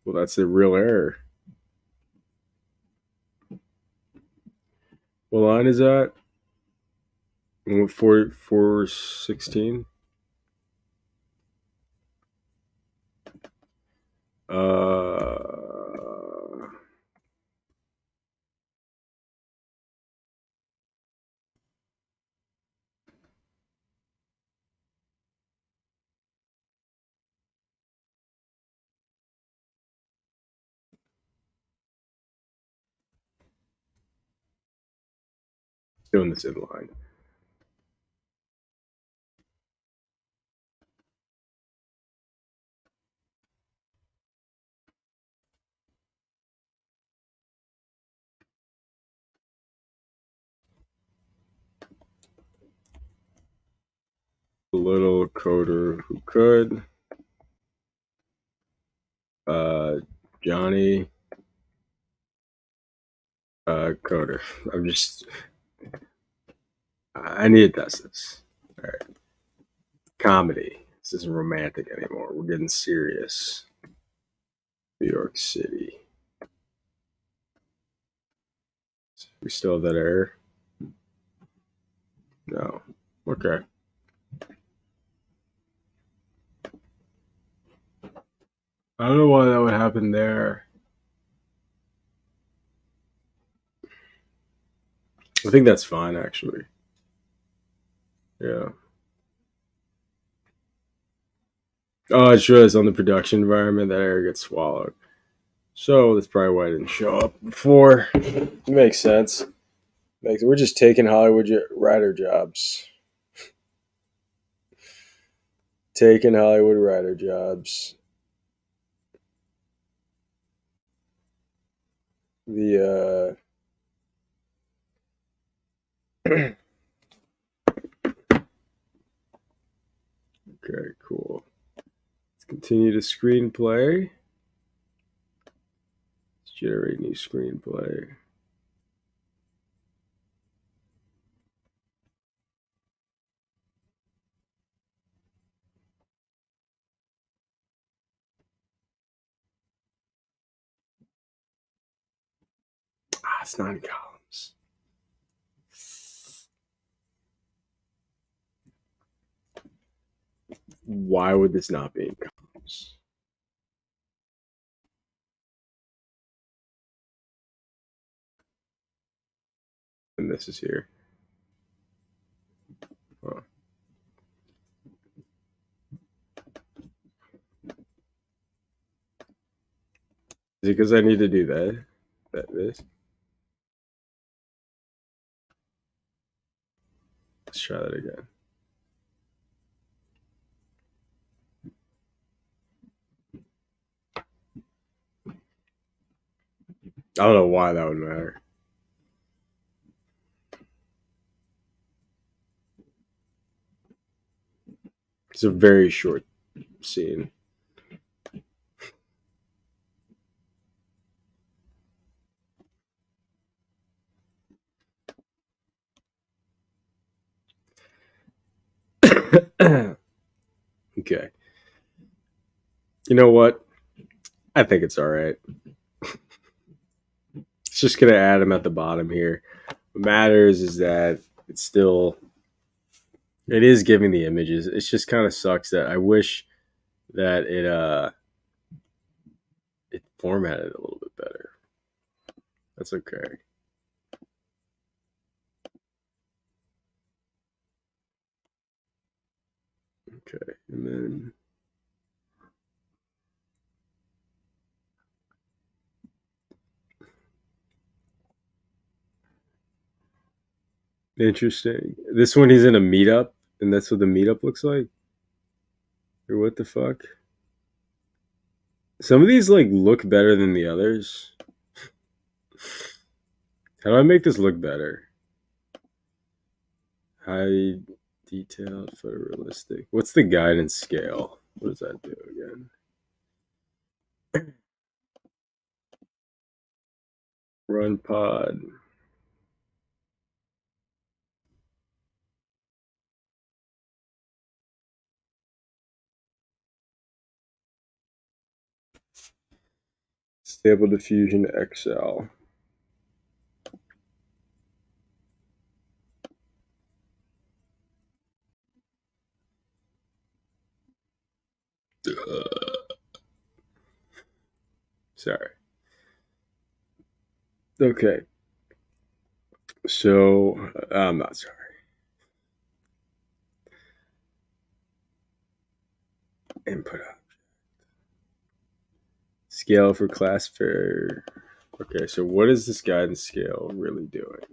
well, that's a real error. What line is that? 416. Doing this in line. A little coder who could. Uh, Johnny. Coder. I'm just. I need to test this. All right. Comedy. This isn't romantic anymore. We're getting serious. New York City. We still have that error? No. Okay. I don't know why that would happen there. I think that's fine, actually. Yeah. Oh, it shows on the production environment that error gets swallowed. So that's probably why it didn't show up before. It makes sense. We're just taking Hollywood writer jobs. Taking Hollywood writer jobs. The okay, cool. Let's continue to screenplay. Let's generate new screenplay. It's not in columns. Why would this not be in columns? And this is here. Oh. Is it because I need to do that? This? Let's try that again. I don't know why that would matter. It's a very short scene. Okay. You know what? I think it's all right. It's just going to add them at the bottom here. What matters is that it's still, it is giving the images. It just kind of sucks that I wish that it formatted a little bit better. That's okay. Okay. And then interesting. This one he's in a meetup, and that's what the meetup looks like. Or what the fuck? Some of these like look better than the others. How do I make this look better? High detailed, photorealistic. What's the guidance scale? What does that do again? Run pod. Stable Diffusion XL. Sorry. Okay. So I'm not sorry. Input object. Scale for classifier. Okay, so what is this guidance scale really doing?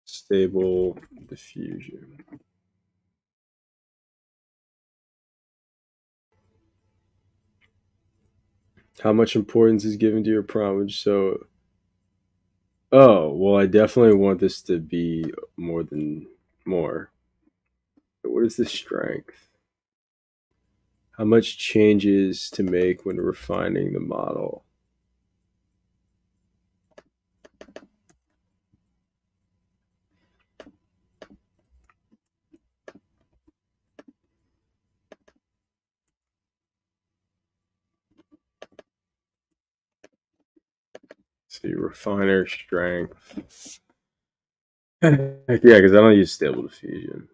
Stable diffusion. How much importance is given to your prompt? So, oh, well, I definitely want this to be more than more. What is the strength? How much changes to make when refining the model? See, refiner strength. Yeah, because I don't use stable diffusion.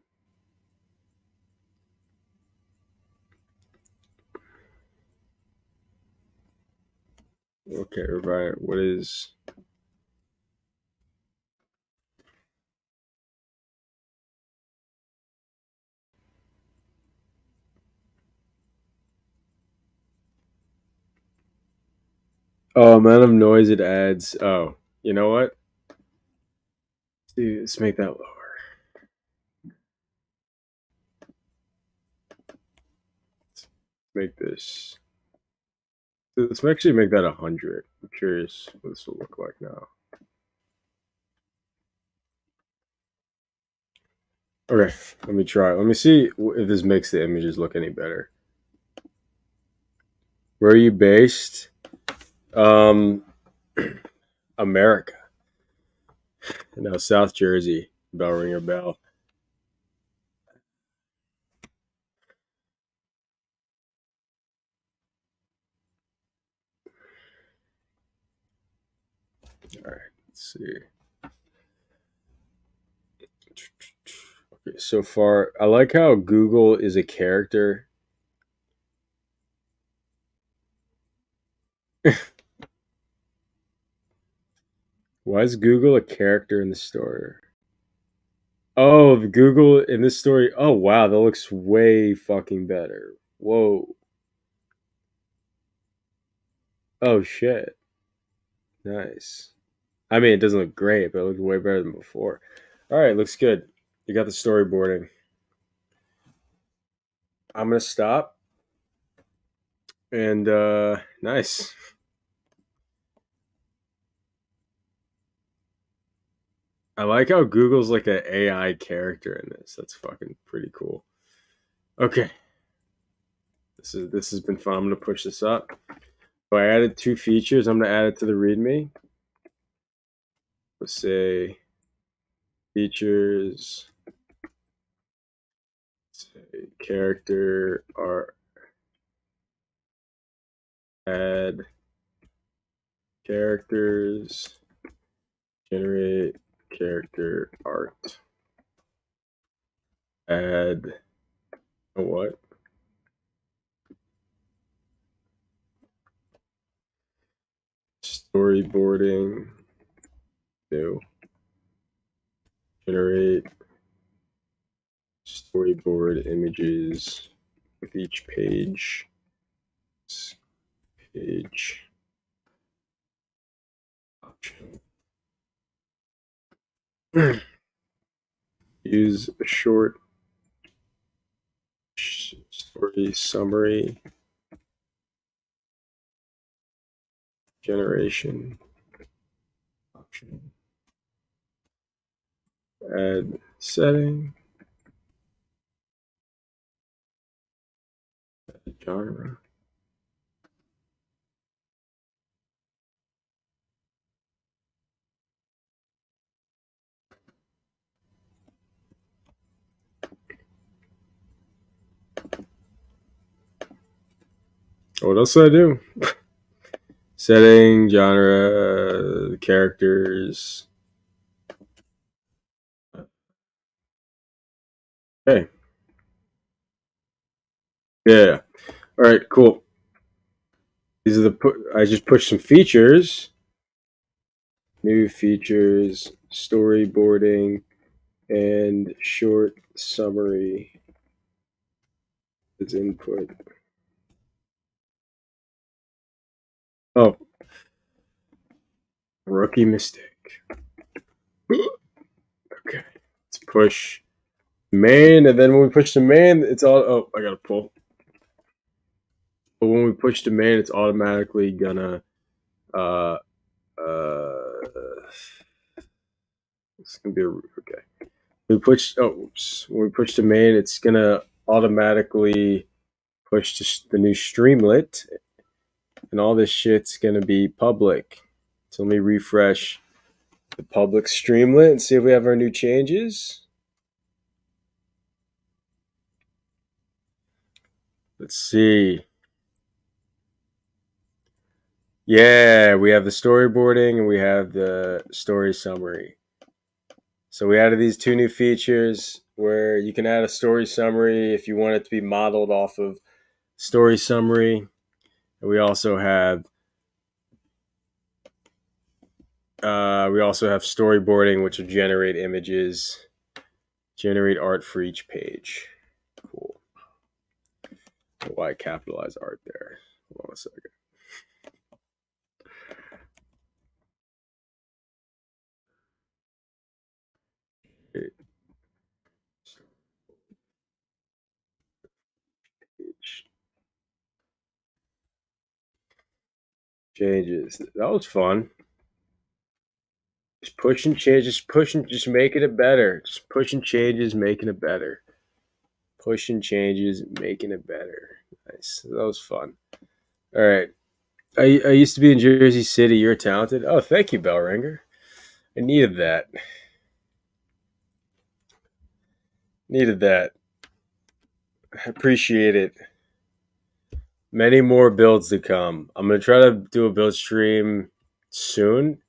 Okay, refiner. What is? Oh, amount of noise it adds. Oh, you know what? Dude, let's make that lower. Let's make this. Let's actually make that 100. I'm curious what this will look like now. Okay, let me try. Let me see if this makes the images look any better. Where are you based? Um, America. No, South Jersey. Bell ringer bell. All right, let's see. Okay, so far, I like how Google is a character. Why is Google a character in the story? Oh, the Google in this story. Oh, wow, that looks way fucking better. Whoa. Oh, shit. Nice. I mean, it doesn't look great, but it looks way better than before. All right, looks good. You got the storyboarding. I'm going to stop. And nice. I like how Google's like an AI character in this. That's fucking pretty cool. Okay. This has been fun. I'm gonna push this up. So I added 2 features. I'm gonna add it to the README. Let's say features, say character art, add characters, generate character art, add what? Storyboarding, new, generate storyboard images with each page. Page option. Use a short story summary generation option. Add setting, add genre. What else did I do? Setting, genre, characters. Okay. Yeah. All right. Cool. These are I just pushed some features. New features, storyboarding, and short summary as input. Oh, rookie mistake. Okay. Let's push main, and then when we push the main, it's all. Oh, I gotta pull. But when we push the main, it's automatically gonna. Uh, it's gonna be okay. We push. Oh, oops. When we push the main, it's gonna automatically push to the new streamlit, and all this shit's gonna be public. So let me refresh the public streamlit and see if we have our new changes. Let's see. Yeah, we have the storyboarding and we have the story summary. So we added these two new features where you can add a story summary if you want it to be modeled off of story summary. And we also have storyboarding, which will generate images, generate art for each page. Cool. Why capitalize art there? Hold on a second. Changes. That was fun. Just pushing changes, pushing, just making it better. Just pushing changes, making it better. Pushing changes, making it better. Nice. That was fun. All right. I used to be in Jersey City. You're talented. Oh, thank you, bell ringer. I needed that. Needed that. I appreciate it. Many more builds to come. I'm gonna try to do a build stream soon.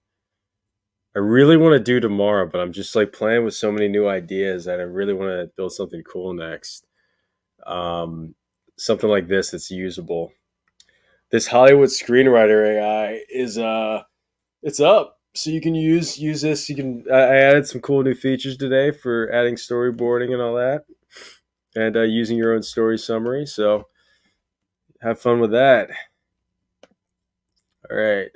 I really want to do tomorrow, but I'm just like playing with so many new ideas that I really want to build something cool next. Um, Something like this that's usable. This Hollywood Screenwriter AI is it's up, so you can use this. You can I added some cool new features today for adding storyboarding and all that, and using your own story summary. So have fun with that. All right.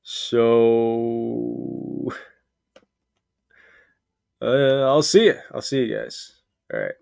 So I'll see you. I'll see you guys. All right.